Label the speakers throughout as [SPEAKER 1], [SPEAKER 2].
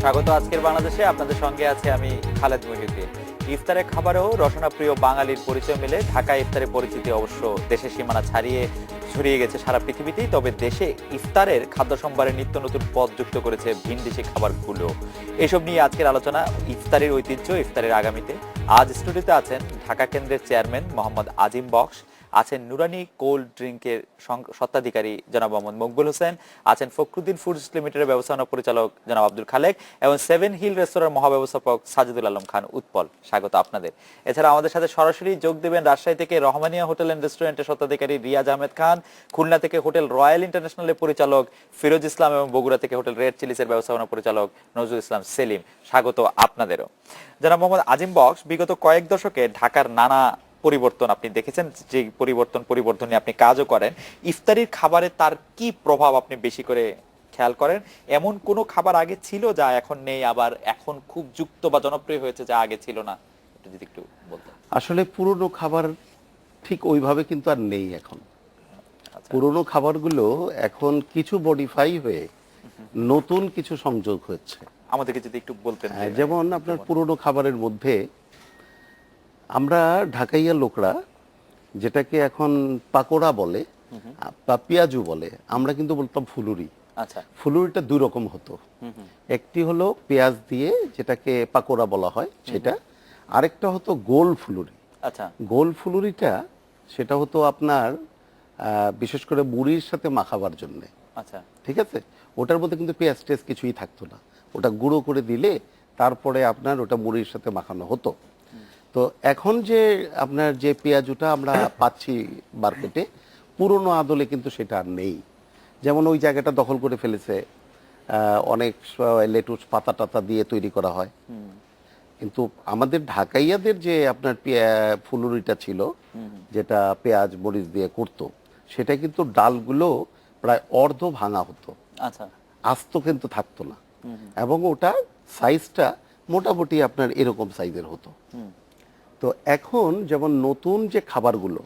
[SPEAKER 1] স্বাগত আজকের বাংলাদেশে। আপনাদের সঙ্গে আছে আমি খালেদ মহিউদ্দিন। ইফতারের খাবারেও রসনাপ্রিয় বাঙালির পরিচয় মিলে ঢাকা ইফতারের পরিচিতি অবশ্য দেশের সীমানা ছাড়িয়ে ছড়িয়ে গেছে সারা পৃথিবীতেই। তবে দেশে ইফতারের খাদ্য সম্ভারে নিত্য নতুন পদ যুক্ত করেছে ভিনদেশি খাবারগুলো। এসব নিয়ে আজকের আলোচনা, ইফতারের ঐতিহ্য, ইফতারের আগামীতে। আজ স্টুডিওতে আছেন ঢাকা কেন্দ্রের চেয়ারম্যান মোহাম্মদ আজিম বক্স, আছেন নুরানি কোল্ড ড্রিঙ্কের স্বত্বাধিকারী জনাব মোহাম্মদ মকবুল হোসেন, আছেন ফখরুদ্দিন ফুডস লিমিটেডের ব্যবস্থাপনা পরিচালক জনাব আব্দুল খালেক এবং সেভেন হিল রেস্তোরাঁর মহাব্যবস্থাপক সাজিদুল আলম খান উৎপল। স্বাগত আপনাদের। এছাড়া আমাদের সাথে সরাসরি যোগ দেবেন রাজশাহী থেকে রহমানিয়া হোটেল অ্যান্ড রেস্টুরেন্টের স্বত্বাধিকারী রিয়াজ আহমেদ খান, খুলনা থেকে হোটেল রয়্যাল ইন্টারন্যাশনালের পরিচালক ফিরোজ ইসলাম এবং বগুড়া থেকে হোটেল রেড চিলিসের ব্যবস্থাপনা পরিচালক নজরুল ইসলাম সেলিম। স্বাগত আপনাদেরও। জনাব মোহাম্মদ আজিম বক্স, বিগত কয়েক দশকে ঢাকার নানা পরিবর্তন আপনি দেখেছেন, যে পরিবর্তনে আপনি কাজও করেন। ইফতারির খাবারে তার কি প্রভাব আপনি বেশি করে খেয়াল করেন? এমন কোন খাবার আগে ছিল যা এখন নেই, আবার এখন খুব যুক্ত বা জনপ্রিয় হয়েছে যা আগে ছিল না? একটু যদি একটু বলতেন।
[SPEAKER 2] আসলে পুরনো খাবার ঠিক ওইভাবে কিন্তু আর নেই এখন। পুরনো খাবারগুলো এখন কিছু মডিফাই হয়ে নতুন কিছু সংযোগ হচ্ছে।
[SPEAKER 1] আমাদেরকে যদি একটু বলতেন।
[SPEAKER 2] যেমন আপনার পুরনো খাবারের মধ্যে আমরা ঢাকাইয়া লোকরা যেটাকে এখন পাকোড়া বলে বা পেঁয়াজু বলে, আমরা কিন্তু বলতাম ফুলুরি।
[SPEAKER 1] আচ্ছা,
[SPEAKER 2] ফুলুরিটা দুই রকম হতো। একটি হলো পেঁয়াজ দিয়ে যেটাকে পাকোড়া বলা হয় সেটা, আরেকটা হতো গোল ফুলুরি।
[SPEAKER 1] আচ্ছা,
[SPEAKER 2] গোল ফুলুরিটা সেটা হতো আপনার বিশেষ করে মুড়ির সাথে মাখাবার জন্য।
[SPEAKER 1] আচ্ছা,
[SPEAKER 2] ঠিক আছে, ওটার মধ্যে কিন্তু পেঁয়াজ টেস্ট কিছুই থাকতো না, ওটা গুঁড়ো করে দিলে তারপরে আপনার ওটা মুড়ির সাথে মাখানো হতো। তো এখন যে আপনার যে পেঁয়াজুটা আমরা পাচ্ছি মার্কেটে, পুরনো আদলে কিন্তু সেটা আর নেই। যেমন ওই জায়গাটা দখল করে ফেলেছে, অনেক লেটুস পাতা টাতা দিয়ে তৈরি করা হয়। কিন্তু আমাদের ঢাকাইয়াদের যে আপনার ফুলুরিটা ছিল, যেটা পেঁয়াজ মরিচ দিয়ে করতো, সেটা কিন্তু ডালগুলো প্রায় অর্ধ ভাঙা হতো।
[SPEAKER 1] আচ্ছা,
[SPEAKER 2] আস্ত কিন্তু থাকতো না, এবং ওটা সাইজটা মোটামুটি আপনার এরকম সাইজের হতো। তো এখন যেমন নতুন যে খাবারগুলো,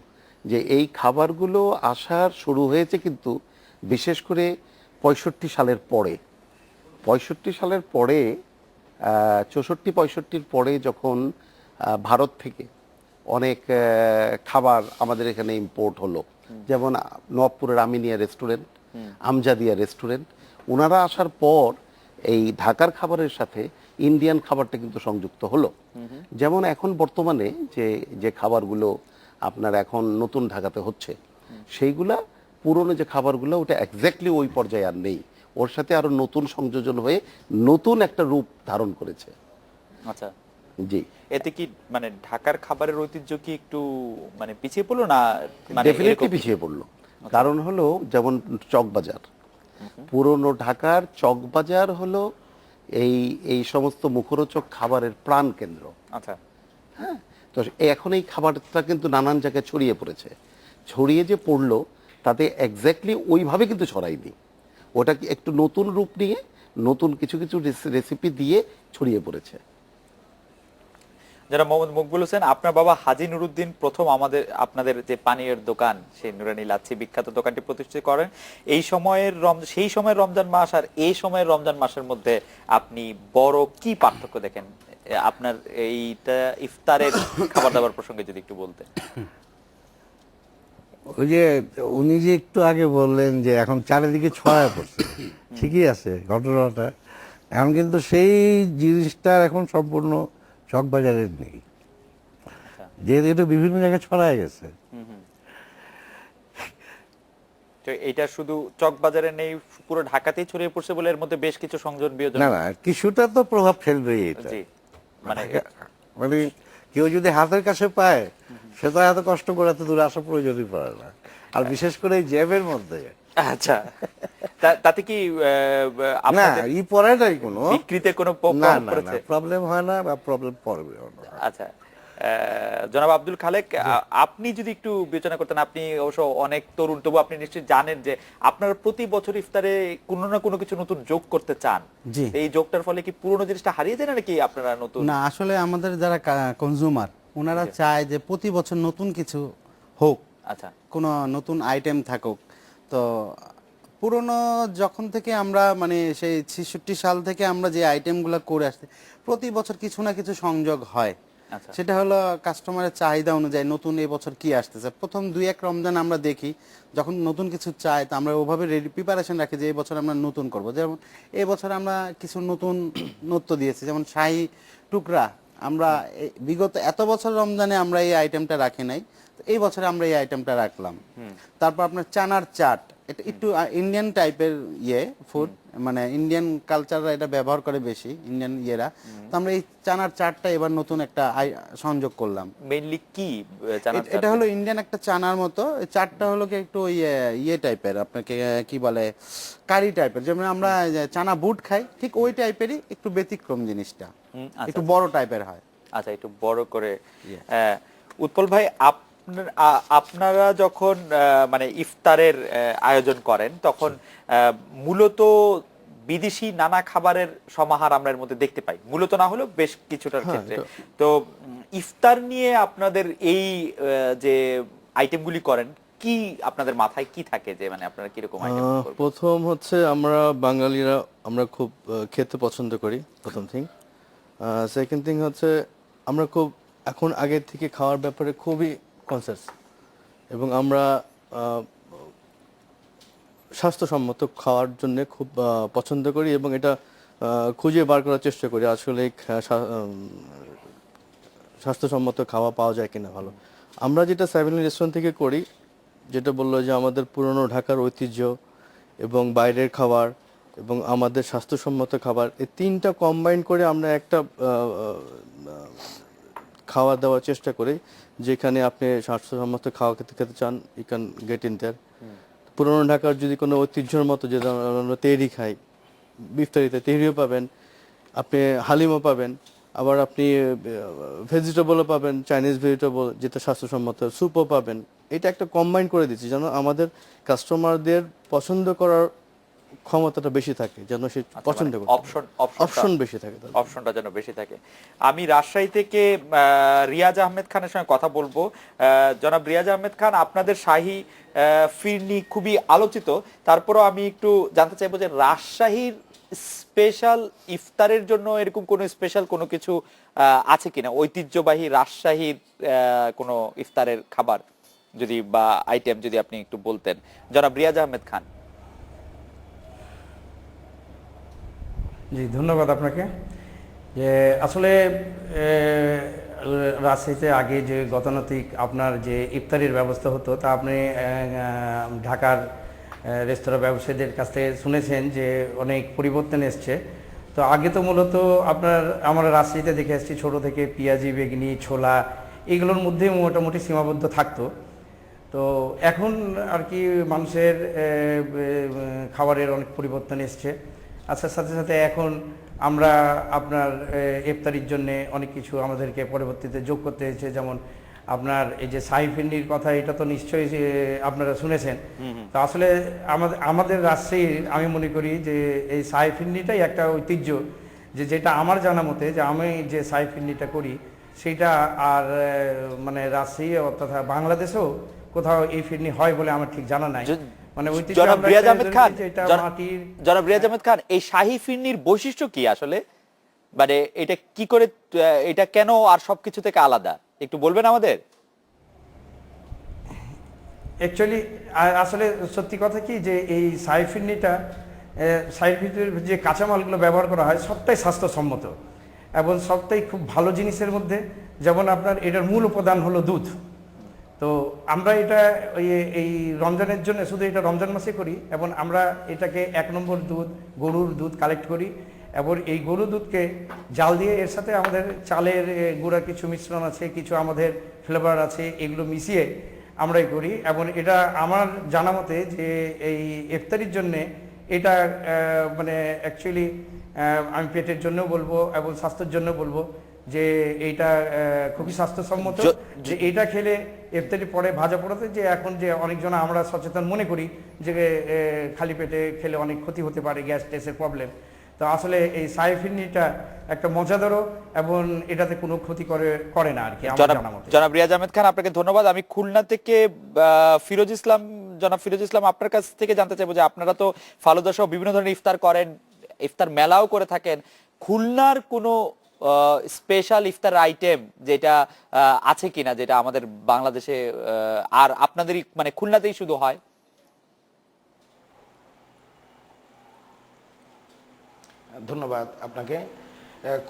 [SPEAKER 2] যে এই খাবারগুলো আসার শুরু হয়েছে কিন্তু বিশেষ করে 65 সালের পরে। 65 সালের পরে 64-65 পরে যখন ভারত থেকে অনেক খাবার আমাদের এখানে ইম্পোর্ট হলো, যেমন নবাবপুরের আমিনিয়া রেস্টুরেন্ট, আমজাদিয়া রেস্টুরেন্ট, ওনারা আসার পর এই ঢাকার খাবারের সাথে ইন্ডিয়ান খাবারটা কিন্তু সংযুক্ত হলো। যেমন এখন বর্তমানে যে যে খাবারগুলো আপনার এখন নতুন ঢাকাতে হচ্ছে, সেইগুলা পুরনো যে খাবারগুলো ওটা এক্স্যাক্টলি ওই পর্যায়ে আর নেই, ওর সাথে আরো নতুন সংযোজন হয়ে নতুন একটা রূপ ধারণ করেছে।
[SPEAKER 1] আচ্ছা,
[SPEAKER 2] জি,
[SPEAKER 1] এতে কি মানে ঢাকার খাবারের ঐতিহ্য কি একটু মানে পিছিয়ে পড়লো না? মানে
[SPEAKER 2] ডেফিনেটলি পিছিয়ে পড়লো। কারণ হলো যেমন চকবাজার, পুরনো ঢাকার চকবাজার হলো এই এই সমস্ত মুখরোচক খাবারের প্রাণ কেন্দ্র।
[SPEAKER 1] আচ্ছা,
[SPEAKER 2] হ্যাঁ, তো এখন এই খাবারটা কিন্তু নানান জায়গায় ছড়িয়ে পড়েছে। ছড়িয়ে যে পড়লো তাতে এক্স্যাক্টলি ওইভাবে কিন্তু ছড়ায়নি, ওটা কি একটু নতুন রূপ নিয়ে নতুন কিছু কিছু রেসিপি দিয়ে ছড়িয়ে পড়েছে।
[SPEAKER 1] যারা মোহাম্মদ মকবুল হোসেন, আপনার বাবা হাজী নুরুদ্দিন প্রথম আপনাদের যে পানীয়ের দোকান, সেই নুরানি লাচ্ছি বিখ্যাত দোকানটি প্রতিষ্ঠিত করেন। সেই সময়ের রমজান মাস আর এই সময়ের রমজান মাসের মধ্যে আপনি বড় কি পার্থক্য দেখেন? আপনার এইটা ইফতারের খাবার দাবার প্রসঙ্গে যদি একটু বলতেন।
[SPEAKER 3] ওই যে উনি যে একটু আগে বললেন যে এখন চারিদিকে ছড়ায় পড়ছে, ঠিকই আছে ঘটনাটা, এখন কিন্তু সেই জিনিসটা এখন সম্পূর্ণ চকবাজারের নেই, যেহেতু এটা বিভিন্ন জায়গায় ছড়ায় গেছে।
[SPEAKER 1] তো এটা শুধু চকবাজারে নেই, পুরো ঢাকাতেই ছড়িয়ে পড়ছে বলে এর মধ্যে বেশ কিছু সংযোজন বিয়োজন।
[SPEAKER 3] না না, কিছুটা তো প্রভাব ফেলবেই এটা।
[SPEAKER 1] জি, মানে
[SPEAKER 3] মানে কেউ যদি হাতের কাছে পায়, সে তো এত কষ্ট করে এত দূরে আসার প্রয়োজনই পড়ে না, আর বিশেষ করে এই জ্যাবের মধ্যে।
[SPEAKER 1] আচ্ছা, তাতে কি
[SPEAKER 3] না ই পড়াটাই কোনো
[SPEAKER 1] বিক্রিতে কোনো
[SPEAKER 3] না না প্রবলেম হয় না বা প্রবলেম পড়বে।
[SPEAKER 1] আচ্ছা, জনাব আব্দুল খালেক, আপনি যদি একটু বিবেচনা করতেন, আপনি অবশ্য অনেক তরুণ, তবু আপনি নিশ্চয়ই জানেন যে আপনারা প্রতি বছর ইফতারে কোনো না কোনো কিছু নতুন যোগ করতে চান। এই যোগটার ফলে কি পুরনো জিনিসটা হারিয়ে যায় না, নাকি আপনারা নতুন?
[SPEAKER 4] না, আসলে আমাদের যারা কনজিউমার ওনারা চায় যে প্রতি বছর নতুন কিছু হোক,
[SPEAKER 1] আচ্ছা,
[SPEAKER 4] কোনো নতুন আইটেম থাকুক। তো পুরনো যখন থেকে আমরা মানে সেই 66 সাল থেকে আমরা যে আইটেমগুলো করে আসছি, প্রতি বছর কিছু না কিছু সংযোগ হয়।
[SPEAKER 1] আচ্ছা।
[SPEAKER 4] সেটা হলো কাস্টমারের চাহিদা অনুযায়ী নতুন এই বছর কি আসতেছে। প্রথম 2-1 রমজান আমরা দেখি যখন নতুন কিছু চাই, তো আমরা ওভাবে রেডি প্রিপারেশন রাখি যে এই বছর আমরা নতুন করব। যেমন এই বছর আমরা কিছু নতুন নৃত্য দিয়েছি, যেমন শাহী টুকরা। আমরা বিগত এত বছর রমজানে আমরা এই আইটেমটা রাখি নাই, তো এই বছরে আমরা এই আইটেমটা রাখলাম। তারপর আপনার চানার চাট, এটা একটু ইন্ডিয়ান টাইপের ফুড, মানে ইন্ডিয়ান কালচাররা এটা ব্যবহার করে বেশি, ইন্ডিয়ান ইয়েরা। তো আমরা এই চানার চাটটা এবার নতুন একটা সংযোগ করলাম।
[SPEAKER 1] মেইনলি কি জানার
[SPEAKER 4] এটা হলো ইন্ডিয়ান একটা চানার মতো। এই চাটটা হলো কি একটু ইয়ে টাইপের, আপনাকে কি বলে, কারি টাইপের। যেমন আমরা চানা বুট খাই, ঠিক ওই টাইপেরই, একটু ব্যতিক্রম জিনিসটা, একটু বড় টাইপের হয়।
[SPEAKER 1] আচ্ছা, একটু বড় করে। উৎপল ভাই, আপনারা যখন মানে ইফতারের আয়োজন করেন তখন মূলত বিদেশি নানা খাবারের সমাহার আমরা এর মধ্যে দেখতে পাই, মূলত না হলেও বেশ কিছুটার ক্ষেত্রে। তো ইফতার নিয়ে আপনাদের এই যে আইটেমগুলি করেন, কি আপনাদের মাথায় কি থাকে, যে মানে আপনারা কিরকম আইটেম করবেন?
[SPEAKER 5] প্রথম হচ্ছে আমরা বাঙালিরা আমরা খুব খেতে পছন্দ করি, প্রথম থিং। সেকেন্ড থিং হচ্ছে আমরা খুব এখন আগের থেকে খাওয়ার ব্যাপারে খুবই কনসাস, এবং আমরা স্বাস্থ্যসম্মত খাওয়ার জন্য খুব পছন্দ করি, এবং এটা খুঁজে বার করার চেষ্টা করি আসলে স্বাস্থ্যসম্মত খাওয়া পাওয়া যায় কিনা ভালো। আমরা যেটা সেভেন রেস্টুরেন্ট থেকে করি, যেটা বললো যে আমাদের পুরনো ঢাকার ঐতিহ্য এবং বাইরের খাবার এবং আমাদের স্বাস্থ্যসম্মত খাবার, এই তিনটা কম্বাইন করে আমরা একটা খাওয়া দাওয়ার চেষ্টা করি, যেখানে আপনি স্বাস্থ্যসম্মত খাওয়া খেতে চান, you can get in there. পুরনো ঢাকার যদি কোনো ঐতিহ্যের মতো, যেটা আমরা তেহরি খাই, ইফতারিতে তেহরিও পাবেন, আপনি হালিমও পাবেন, আবার আপনি ভেজিটেবলও পাবেন, চাইনিজ ভেজিটেবল যেটা স্বাস্থ্যসম্মত, স্যুপও পাবেন। এটা একটা কম্বাইন করে দিচ্ছি যেন আমাদের কাস্টমারদের পছন্দ করার ক্ষমতাটা বেশি থাকে, যেন সে পছন্দ করে, অপশন বেশি থাকে,
[SPEAKER 1] অপশনটা যেন বেশি থাকে। আমি রাজশাহী থেকে রিয়াজ আহমেদ খানের সঙ্গে কথা বলবো। জনাব রিয়াজ আহমেদ খান, আপনাদের শাহী ফিরনি খুবই আলোচিত, তারপরও আমি একটু জানতে চাইবো যে রাজশাহীর স্পেশাল ইফতারের জন্য এরকম কোনো স্পেশাল কোনো কিছু আছে কিনা, ঐতিহ্যবাহী রাজশাহীর কোনো ইফতারের খাবার যদি বা আইটেম যদি আপনি একটু বলতেন, জনাব রিয়াজ আহমেদ খান।
[SPEAKER 6] জি, ধন্যবাদ আপনাকে। যে আসলে রাজশাহীতে আগে যে গতানুগতিক আপনার যে ইফতারির ব্যবস্থা হতো, তা আপনি ঢাকার রেস্তোরাঁ ব্যবসায়ীদের কাছ থেকে শুনেছেন যে অনেক পরিবর্তন এসছে। তো আগে তো মূলত আমরা রাজশাহীতে দেখে আসছি ছোটো থেকে পেঁয়াজি, বেগনি, ছোলা, এগুলোর মধ্যে মোটামুটি সীমাবদ্ধ থাকতো। তো এখন আর কি মানুষের খাবারের অনেক পরিবর্তন এসছে। আচ্ছা, সাথে সাথে এখন আমরা আপনার ইফতারির জন্য অনেক কিছু আমাদেরকে পরবর্তীতে যোগ করতে হয়েছে। যেমন আপনার এই যে শাহী ফিরনির কথা, এটা তো নিশ্চয়ই আপনারা শুনেছেন। তো আসলে আমাদের রাজশাহীর, আমি মনে করি যে এই শাহী ফিরনিটাই একটা ঐতিহ্য, যেটা আমার জানা মতে, যে আমি যে শাহী ফিরনিটা করি সেইটা আর মানে রাজশাহী তথা বাংলাদেশেও কোথাও এই ফিরনি হয় বলে আমার ঠিক জানা নাই। মানে
[SPEAKER 1] জনাব রিয়াজ আহমেদ খান, এই শাহী ফিরনির বৈশিষ্ট্য কি আসলে, মানে এটা কি করে, এটা কেন আর সবকিছু থেকে আলাদা, একটু বলবেন আমাদের?
[SPEAKER 6] অ্যাকচুয়ালি আসলে সত্যি কথা কি, যে এই শাহী ফিরনিটা, শাহী ফিরনির যে কাঁচামালগুলো ব্যবহার করা হয় সবটাই স্বাস্থ্যসম্মত এবং সবটাই খুব ভালো জিনিসের মধ্যে। যেমন আপনার এটার মূল উপাদান হলো দুধ। তো আমরা এটা এই রমজানের জন্য শুধু এটা রমজান মাসে করি, এবং আমরা এটাকে 1 নম্বর দুধ, গরুর দুধ কালেক্ট করি, এবং এই গরুর দুধকে জাল দিয়ে এর সাথে আমাদের চালের গুঁড়া কিছু মিশ্রণ আছে, কিছু আমাদের ফ্লেভার আছে, এগুলো মিশিয়ে আমরাই করি। এবং এটা আমার জানা মতে যে এই ইফতারির জন্যে এটা মানে অ্যাকচুয়ালি আমি পেটের জন্য বলবো এবং স্বাস্থ্যের জন্য বলবো যে এইটা খুবই স্বাস্থ্যসম্মত। যে এটা খেলে ইফতারি পরে ভাজা পড়াতে, যে এখন যে অনেকজন আমরা সচেতন মনে করি যে খালি পেটে খেলে অনেক ক্ষতি হতে পারে, গ্যাস ট্যাসের প্রবলেম। তো আসলে এই শাহী ফিরনিটা একটা মজাদারও এবং এটাতে কোনো ক্ষতি করে না আর কি আমার জানা মতে।
[SPEAKER 1] জনাব রিয়াজ আহমেদ খান, আপনাকে ধন্যবাদ। আমি খুলনা থেকে ফিরোজ ইসলাম জনাব ফিরোজ ইসলাম, আপনার কাছ থেকে জানতে চাইবো যে আপনারা তো ফালুদা সহ বিভিন্ন ধরনের ইফতার করেন, ইফতার মেলাও করে থাকেন, খুলনার কোনো স্পেশাল ইফতার আইটেম যেটা আছে কিনা, যেটা আমাদের বাংলাদেশে আর আপনাদেরই মানে খুলনাতেই শুধু হয়?
[SPEAKER 7] ধন্যবাদ আপনাকে।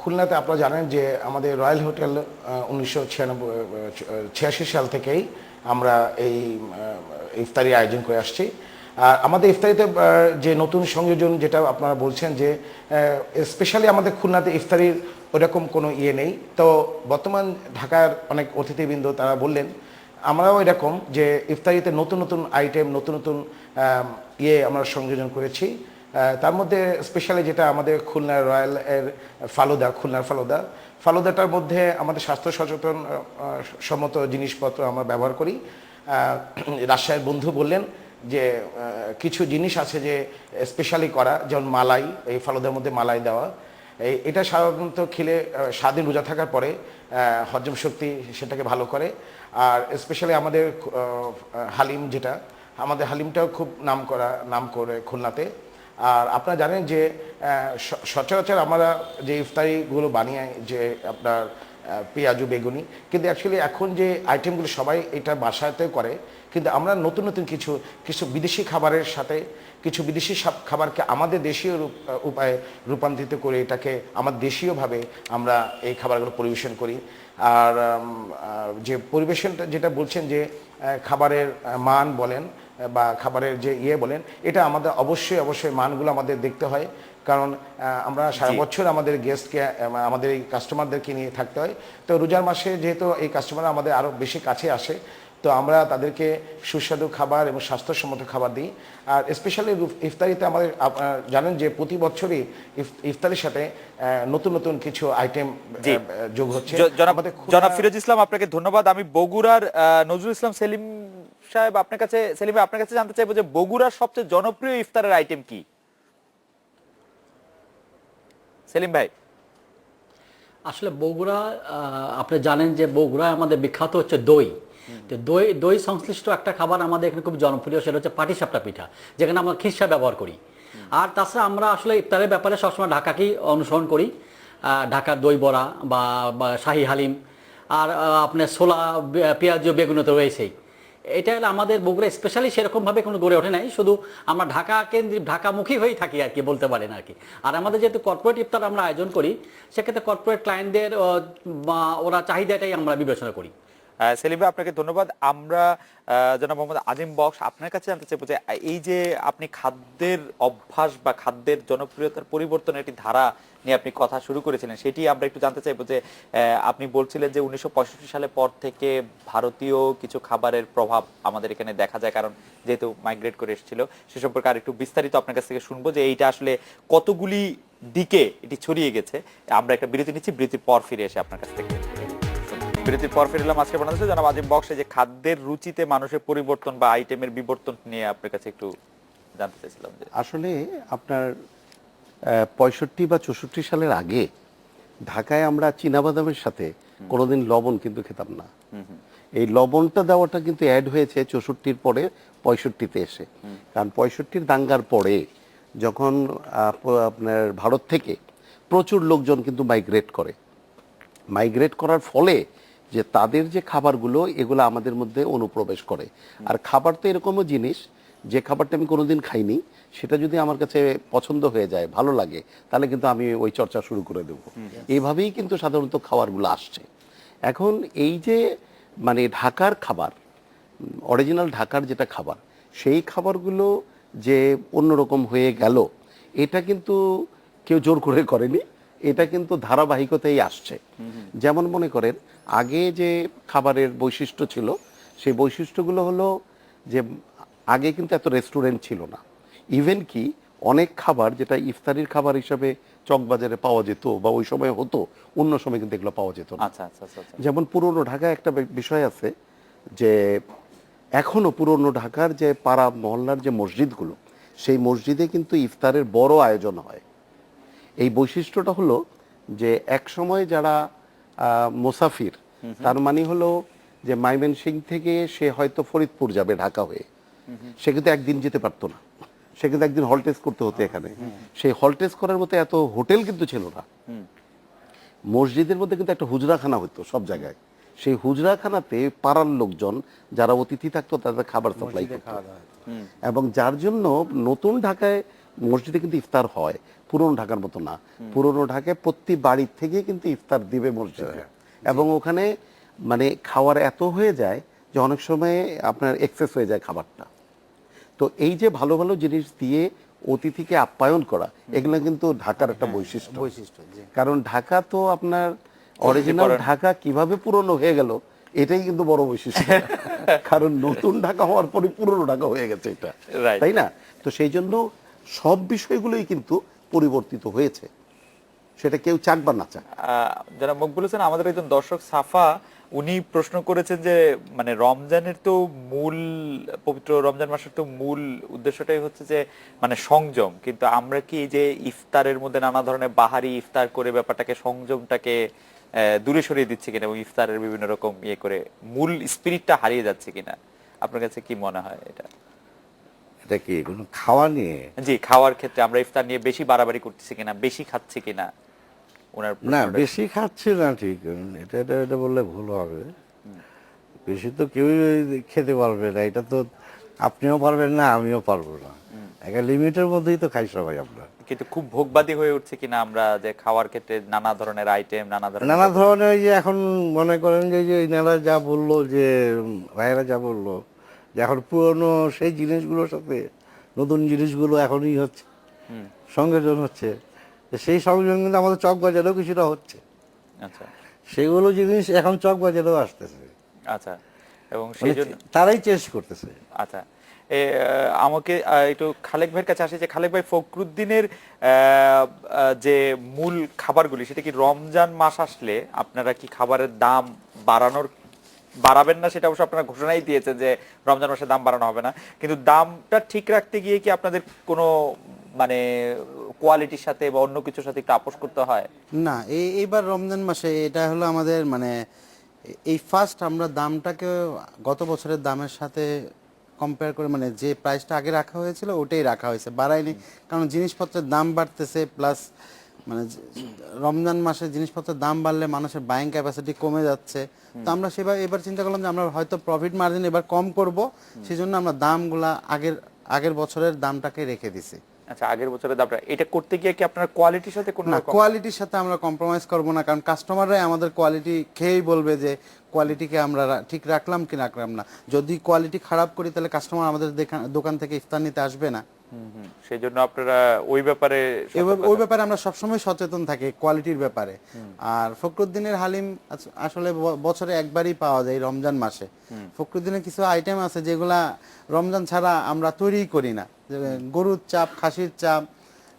[SPEAKER 7] খুলনাতে আপনারা জানেন যে আমাদের রয়্যাল হোটেল 1986 সাল থেকেই আমরা এই ইফতারি আয়োজন করে আসছি। আর আমাদের ইফতারিতে যে নতুন সংযোজন যেটা আপনারা বলছেন যে স্পেশালি আমাদের খুলনাতে ইফতারির ওরকম কোনো ইয়ে নেই। তো বর্তমান ঢাকার অনেক অতিথিবৃন্দ তারা বললেন আমরাও এরকম যে ইফতারিতে নতুন নতুন আইটেম, নতুন নতুন আমরা সংযোজন করেছি। তার মধ্যে স্পেশালি যেটা আমাদের খুলনার রয়্যাল এর ফালুদা, খুলনার ফালুদাটার মধ্যে আমাদের স্বাস্থ্য সচেতন সম্মত জিনিসপত্র আমরা ব্যবহার করি। রাজশাহীর বন্ধু বললেন যে কিছু জিনিস আছে যে স্পেশালি করা, যেমন মালাই, এই ফালুদার মধ্যে মালাই দেওয়া। এটা সাধারণত খেলে 7 দিন রোজা থাকার পরে হজম শক্তি সেটাকে ভালো করে। আর স্পেশালি আমাদের হালিম, যেটা আমাদের হালিমটাও খুব নাম করে খুলনাতে। আর আপনারা জানেন যে সচরাচর আমরা যে ইফতারিগুলো বানিয়ে যে আপনার পেঁয়াজু বেগুনি, কিন্তু অ্যাকচুয়ালি এখন যে আইটেমগুলো সবাই এটা বাসাতেও করে, কিন্তু আমরা নতুন নতুন কিছু বিদেশি খাবারের সাথে কিছু বিদেশি খাবারকে আমাদের দেশীয় উপায়ে রূপান্তরিত করে এটাকে আমার দেশীয়ভাবে আমরা এই খাবারগুলো পরিবেশন করি। আর যে পরিবেশনটা যেটা বলছেন যে খাবারের মান বলেন বা খাবারের যে বলেন, এটা আমাদের অবশ্যই মানগুলো আমাদের দেখতে হয়। কারণ আমরা সারা বছর আমাদের গেস্টকে, আমাদের এই কাস্টমারদেরকে নিয়ে থাকতে হয়। তো রোজার মাসে যেহেতু এই কাস্টমার আমাদের আরও বেশি কাছে আসে, তো আমরা তাদেরকে সুস্বাদু খাবার এবং স্বাস্থ্যসম্মত খাবার দিই। আর স্পেশালি ইফতারিতে আমাদের জানেন যে প্রতি বছরই ইফতারির সাথে নতুন নতুন কিছু আইটেম যোগ হচ্ছে।
[SPEAKER 1] জনাব ফিরোজ ইসলাম, আপনাকে ধন্যবাদ। আমি বগুড়ার নজরুল ইসলাম সেলিম সাহেব, আপনার কাছে জানতে চাইবো যে বগুড়ার সবচেয়ে জনপ্রিয় ইফতারের আইটেম কি? সেলিম ভাই।
[SPEAKER 8] আসলে বগুড়া, আপনি জানেন যে বগুড়ায় আমাদের বিখ্যাত হচ্ছে দই। তো দই সংশ্লিষ্ট একটা খাবার আমাদের এখানে খুব জনপ্রিয়, সেটা হচ্ছে পাটিসাপটা পিঠা, যেখানে আমরা খিরসা ব্যবহার করি। আর তাছাড়া আমরা আসলে ইফতারের ব্যাপারে সবসময় ঢাকাকেই অনুসরণ করি। ঢাকার দই বড়া বা শাহি হালিম, আর আপনার ছোলা, পেঁয়াজ, বেগুন তো রয়েছেই। এটা হলো আমাদের বগুড়া স্পেশালি সেরকমভাবে কোনো গড়ে ওঠে নাই, শুধু আমরা ঢাকামুখী হয়েই থাকি আর কি, বলতে পারেন আর কি। আর আমাদের যেহেতু কর্পোরেট ইফতার আমরা আয়োজন করি, সেক্ষেত্রে কর্পোরেট ক্লায়েন্টদের ওরা চাহিদাটাই আমরা বিবেচনা করি।
[SPEAKER 1] সেলিম ভাই, আপনাকে ধন্যবাদ। আমরা জনাব মোহাম্মদ আজিম বক্স, আপনার কাছে জানতে চাইবো যে এই যে আপনি খাদ্যের অভ্যাস বা খাদ্যের জনপ্রিয়তার পরিবর্তনের একটি ধারা নিয়ে আপনি কথা শুরু করেছিলেন, সেটি আমরা একটু জানতে চাইবো যে আপনি বলছিলেন যে 1965 সালের পর থেকে ভারতীয় কিছু খাবারের প্রভাব আমাদের এখানে দেখা যায়, কারণ যেহেতু মাইগ্রেট করে এসেছিল। সে সম্পর্কে আর একটু বিস্তারিত আপনার কাছ থেকে শুনবো যে এইটা আসলে কতগুলি দিকে এটি ছড়িয়ে গেছে। আমরা একটা বিরতি নিচ্ছি, বিরতির পর ফিরে এসে আপনার কাছ থেকে। বিরতির পর ফিরলাম। আজকে বাংলাদেশে জনাব আজিম বক্সে যে খাদ্যের রুচিতে মানুষের পরিবর্তন বা আইটেমের বিবর্তন নিয়ে আপনার কাছে একটু জানতে চাইছিলাম। যে
[SPEAKER 2] আসলে আপনার 65 বা 64 সালের আগে ঢাকায় আমরা চীনাবাদামের সাথে কোনোদিন লবণ কিন্তু খেতাম না। এই লবণটা দেওয়াটা কিন্তু অ্যাড হয়েছে 64-র পরে 65-তে এসে। কারণ 65-র দাঙ্গার পরে যখন আপনার ভারত থেকে প্রচুর লোকজন কিন্তু মাইগ্রেট করার ফলে যে তাদের যে খাবারগুলো, এগুলো আমাদের মধ্যে অনুপ্রবেশ করে। আর খাবার তো এরকমও জিনিস, যে খাবারটা আমি কোনোদিন খাইনি, সেটা যদি আমার কাছে পছন্দ হয়ে যায়, ভালো লাগে, তাহলে কিন্তু আমি ওই চর্চা শুরু করে দেব। এইভাবেই কিন্তু সাধারণত খাবারগুলো আসছে। এখন এই যে মানে ঢাকার খাবার, অরিজিনাল ঢাকার যেটা খাবার, সেই খাবারগুলো যে অন্যরকম হয়ে গেল, এটা কিন্তু কেউ জোর করে করেনি, এটা কিন্তু ধারাবাহিকতাই আসছে। যেমন মনে করেন আগে যে খাবারের বৈশিষ্ট্য ছিল, সেই বৈশিষ্ট্যগুলো হলো যে আগে কিন্তু এত রেস্টুরেন্ট ছিল না। ইভেন কি অনেক খাবার যেটা ইফতারির খাবার হিসাবে চকবাজারে পাওয়া যেত বা ওই সময় হতো, অন্য সময় কিন্তু এগুলো পাওয়া যেত না।
[SPEAKER 1] আচ্ছা।
[SPEAKER 2] যেমন পুরনো ঢাকায় একটা বিষয় আছে যে এখনো পুরনো ঢাকার যে পাড়া মহল্লার যে মসজিদগুলো, সেই মসজিদে কিন্তু ইফতারের বড় আয়োজন হয়। এই বৈশিষ্ট্যটা হলো যে এক সময় যারা মুসাফির, তার মানে হলো যে ময়মনসিংহ থেকে সে হয়তো ফরিদপুর যাবে ঢাকা হয়ে, সে কিন্তু একদিন যেতে পারতো না, সে কিন্তু একদিন হল টেস্ট করতে হতো এখানে। সেই হল টেস্ট করার মতো এত হোটেল কিন্তু ছিল না। মসজিদের মধ্যে কিন্তু একটা হুজরাখানা হতো সব জায়গায়, সেই হুজরাখানাতে পাড়ার লোকজন যারা অতিথি থাকতো তাদের খাবার সাপ্লাই করতো। এবং যার জন্য নতুন ঢাকায় মসজিদে কিন্তু ইফতার হয়, পুরনো ঢাকার মতো না। পুরনো ঢাকায় প্রতি বাড়ির থেকে কিন্তু ইফতার দিবে মসজিদে, এবং ওখানে মানে খাওয়ার এত হয়ে যায় যে অনেক সময় আপনার এক্সেস হয়ে যায় খাবারটা। তো এই যে ভালো ভালো জিনিস দিয়ে অতিথিকে আপ্যায়ন করা, এগুলো কিন্তু ঢাকার একটা বৈশিষ্ট্য। কারণ ঢাকা তো আপনার অরিজিনাল ঢাকা কিভাবে পুরনো হয়ে গেল এটাই কিন্তু বড় বৈশিষ্ট্য। কারণ নতুন ঢাকা হওয়ার পরে পুরনো ঢাকা হয়ে গেছে এটা,
[SPEAKER 1] Right.
[SPEAKER 2] তাই না? তো সেই জন্য সব বিষয়গুলোই কিন্তু পরিবর্তিত হয়েছে, সেটা কেউ চাক বা না চাক।
[SPEAKER 1] যারা মকবুল হোসেন, আমাদের একজন দর্শক সাফা, উনি প্রশ্ন করেছেন যে মানে রমজানের তো মূল, পবিত্র রমজান মাসের তো মূল উদ্দেশ্যটাই হচ্ছে যে মানে সংযম, কিন্তু আমরা কি এই যে ইফতারের মধ্যে নানা ধরনের বাহারি ইফতার করে ব্যাপারটাকে, সংযমটাকে দূরে সরিয়ে দিচ্ছে কিনা, এবং ইফতারের বিভিন্ন রকম ইয়ে করে মূল স্পিরিটটা হারিয়ে যাচ্ছে কিনা, আপনার কাছে কি মনে হয় এটা?
[SPEAKER 3] এটা কি কোনো খাওয়া নিয়ে?
[SPEAKER 1] জি, খাওয়ার ক্ষেত্রে আমরা ইফতার নিয়ে বেশি বাড়াবাড়ি করতেছি কিনা, বেশি খাচ্ছি কিনা, ওনার
[SPEAKER 3] না,
[SPEAKER 1] প্রশ্নটা।
[SPEAKER 3] বেশি খাচ্ছে না ঠিক, এটা এটা এটা বললে ভুল হবে। বেশি তো কেউই খেতে পারবে না, এটা তো আপনিও পারবেন না, আমিও পারবো না। একটা লিমিটের মধ্যেই তো খাই সবাই আমরা।
[SPEAKER 1] কিন্তু খুব ভোগবাদী হয়ে উঠছে কিনা আমরা, যে খাওয়ার ক্ষেত্রে নানা ধরনের আইটেম, নানা
[SPEAKER 3] নানা ধরনের ওই যে এখন মনে করেন যে যে এনারা যা বললো, যে ভাইয়েরা যা বললো, যে এখন পুরনো সেই জিনিসগুলোর সাথে নতুন জিনিসগুলো এখনই হচ্ছে, সংযোজন হচ্ছে। তো সেই সংযোজন কিন্তু আমাদের চকবাজারেও কিছুটা হচ্ছে,
[SPEAKER 1] আচ্ছা
[SPEAKER 3] সেগুলো জিনিস এখন চকবাজারেও আসতেছে,
[SPEAKER 1] আচ্ছা, এবং
[SPEAKER 3] মানে
[SPEAKER 1] সেই জন্য
[SPEAKER 3] তারাই চেঞ্জ করতেছে।
[SPEAKER 1] আচ্ছা, আমাকে একটু খালেক ভাইয়ের কাছে আসে, যে খালেক ভাই, ফখরুদ্দিনের যে মূল খাবারগুলি, সেটা কি রমজান মাস আসলে আপনারা কি খাবারের দাম বাড়াবেন না? সেটা অবশ্য আপনারা ঘোষণাই দিয়েছেন যে রমজান মাসে দাম বাড়ানো হবে না, কিন্তু দামটা ঠিক রাখতে গিয়ে কি আপনাদের কোনো মানে কোয়ালিটির সাথে বা অন্য কিছুর সাথে একটু আপোষ করতে হয়?
[SPEAKER 4] না, এইবার রমজান মাসে এটা হলো আমাদের মানে এই ফার্স্ট আমরা দামটাকে গত বছরের দামের সাথে কম্পেয়ার করে, মানে যে প্রাইসটা আগে রাখা হয়েছিল ওটাই রাখা হয়েছে, বাড়ায়নি। কারণ জিনিসপত্রের দাম বাড়তেছে, প্লাস মানে রমজান মাসে জিনিসপত্রের দাম বাড়লে মানুষের বাইং ক্যাপাসিটি কমে যাচ্ছে। তো আমরা সেবার এবার চিন্তা করলাম যে আমরা হয়তো প্রফিট মার্জিন এবার কম করব, সেজন্য আমরা দামগুলা আগের বছরের দামটাকে রেখে দিছি।
[SPEAKER 1] আচ্ছা, আগের বছরের দামটা, এটা করতে গিয়ে কি আপনার কোয়ালিটির সাথে কোনো
[SPEAKER 4] না,
[SPEAKER 1] রকম?
[SPEAKER 4] কোয়ালিটির সাথে আমরা কম্প্রোমাইজ করব না, কারণ কাস্টমাররাই আমাদের কোয়ালিটি খেয়েই বলবে যে কোয়ালিটিকে আমরা ঠিক রাখলাম কি রাখলাম না। যদি কোয়ালিটি খারাপ করি তাহলে কাস্টমার আমাদের দোকান থেকে ইফতার নিতে আসবে না।
[SPEAKER 1] সেই জন্য আপনারা ওই ব্যাপারে
[SPEAKER 4] ওই ব্যাপারে আমরা সবসময় সচেতন থাকি, কোয়ালিটির ব্যাপারে। আর ফখরুদ্দিনের হালিম আসলে বছরে একবারই পাওয়া যায় রমজান মাসে। ফখরুদ্দিনের কিছু আইটেম আছে যেগুলা রমজান ছাড়া আমরা তৈরি করি না, গরুর চাপ, খাসির চাপ,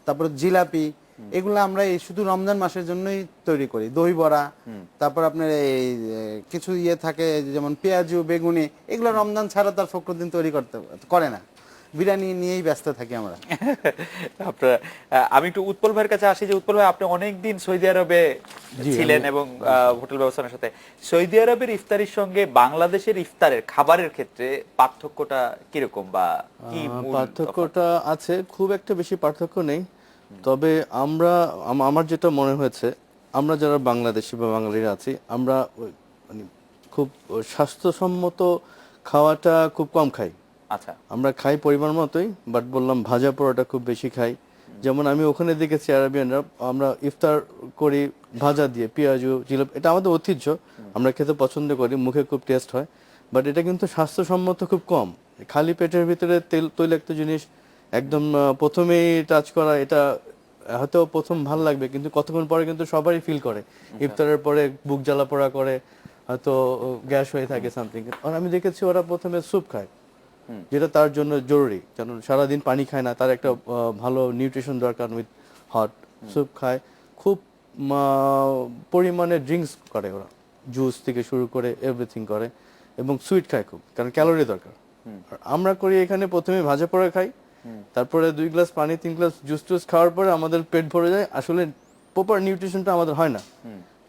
[SPEAKER 4] তারপর জিলাপি, এগুলো আমরা এই শুধু রমজান মাসের জন্যই তৈরি করি। দই বড়া, তারপর আপনার এই কিছু ইয়ে থাকে যেমন পেঁয়াজু, বেগুনি, এগুলো রমজান ছাড়া তার ফখরুদ্দিন তৈরি করে না। বিরিয়ানি নিয়েই ব্যস্ত থাকি আমরা।
[SPEAKER 1] আপনারা, আমি একটু উৎপল ভাইয়ের কাছে আসি, যে উৎপল ভাই, আপনি অনেকদিন সৌদি আরবে ছিলেন এবং হোটেল ব্যবস্থার সাথে, সৌদি আরবের ইফতারির সঙ্গে বাংলাদেশের ইফতারের খাবারের ক্ষেত্রে পার্থক্যটা কিরকম, বা কি মূল
[SPEAKER 5] পার্থক্যটা আছে, খুব একটা বেশি পার্থক্য নেই। তবে আমার যেটা মনে হয়েছে, আমরা যারা বাংলাদেশি বা বাঙালিরা আছি, আমরা মানে খুব স্বাস্থ্যসম্মত খাওয়াটা খুব কম খাই।
[SPEAKER 1] আচ্ছা,
[SPEAKER 5] আমরা খাই পরিমাণ মতোই, বাট বললাম ভাজা পোড়াটা খুব বেশি খাই। যেমন আমি ওখানে দেখেছি আরবিয়ানরা, আমরা ইফতার করি ভাজা দিয়ে, পেঁয়াজু, জিলাপি, এটা আমাদের ঐতিহ্য, আমরা খেতে পছন্দ করি, মুখে খুব টেস্ট হয়, বাট এটা কিন্তু স্বাস্থ্যসম্মত খুব কম। খালি পেটের ভিতরে তৈলাক্ত জিনিস একদম প্রথমেই টাচ করা, এটা হয়তো প্রথম ভাল লাগবে, কিন্তু কতক্ষণ পরে কিন্তু সবারই ফিল করে, ইফতারের পরে বুক জ্বালা পোড়া করে, হয়তো গ্যাস হয়ে থাকে সামথিং। আর আমি দেখেছি ওরা প্রথমে স্যুপ খায়, যেটা তার জন্য জরুরি, কারণ সারাদিন পানি খায় না, তার একটা ভালো নিউট্রিশন দরকার, উইথ হট স্যুপ খায়, খুব পরিমাণে ড্রিঙ্কস করে ওরা, জুস থেকে শুরু করে এভরিথিং করে, এবং সুইট খায় খুব, কারণ ক্যালোরি দরকার। আর আমরা করি এখানে প্রথমে ভাজা পোড়া খাই, তারপরে 2 গ্লাস পানি, 3 গ্লাস জুস টুস খাওয়ার পরে আমাদের পেট ভরে যায়, আসলে প্রপার নিউট্রিশনটা আমাদের হয় না।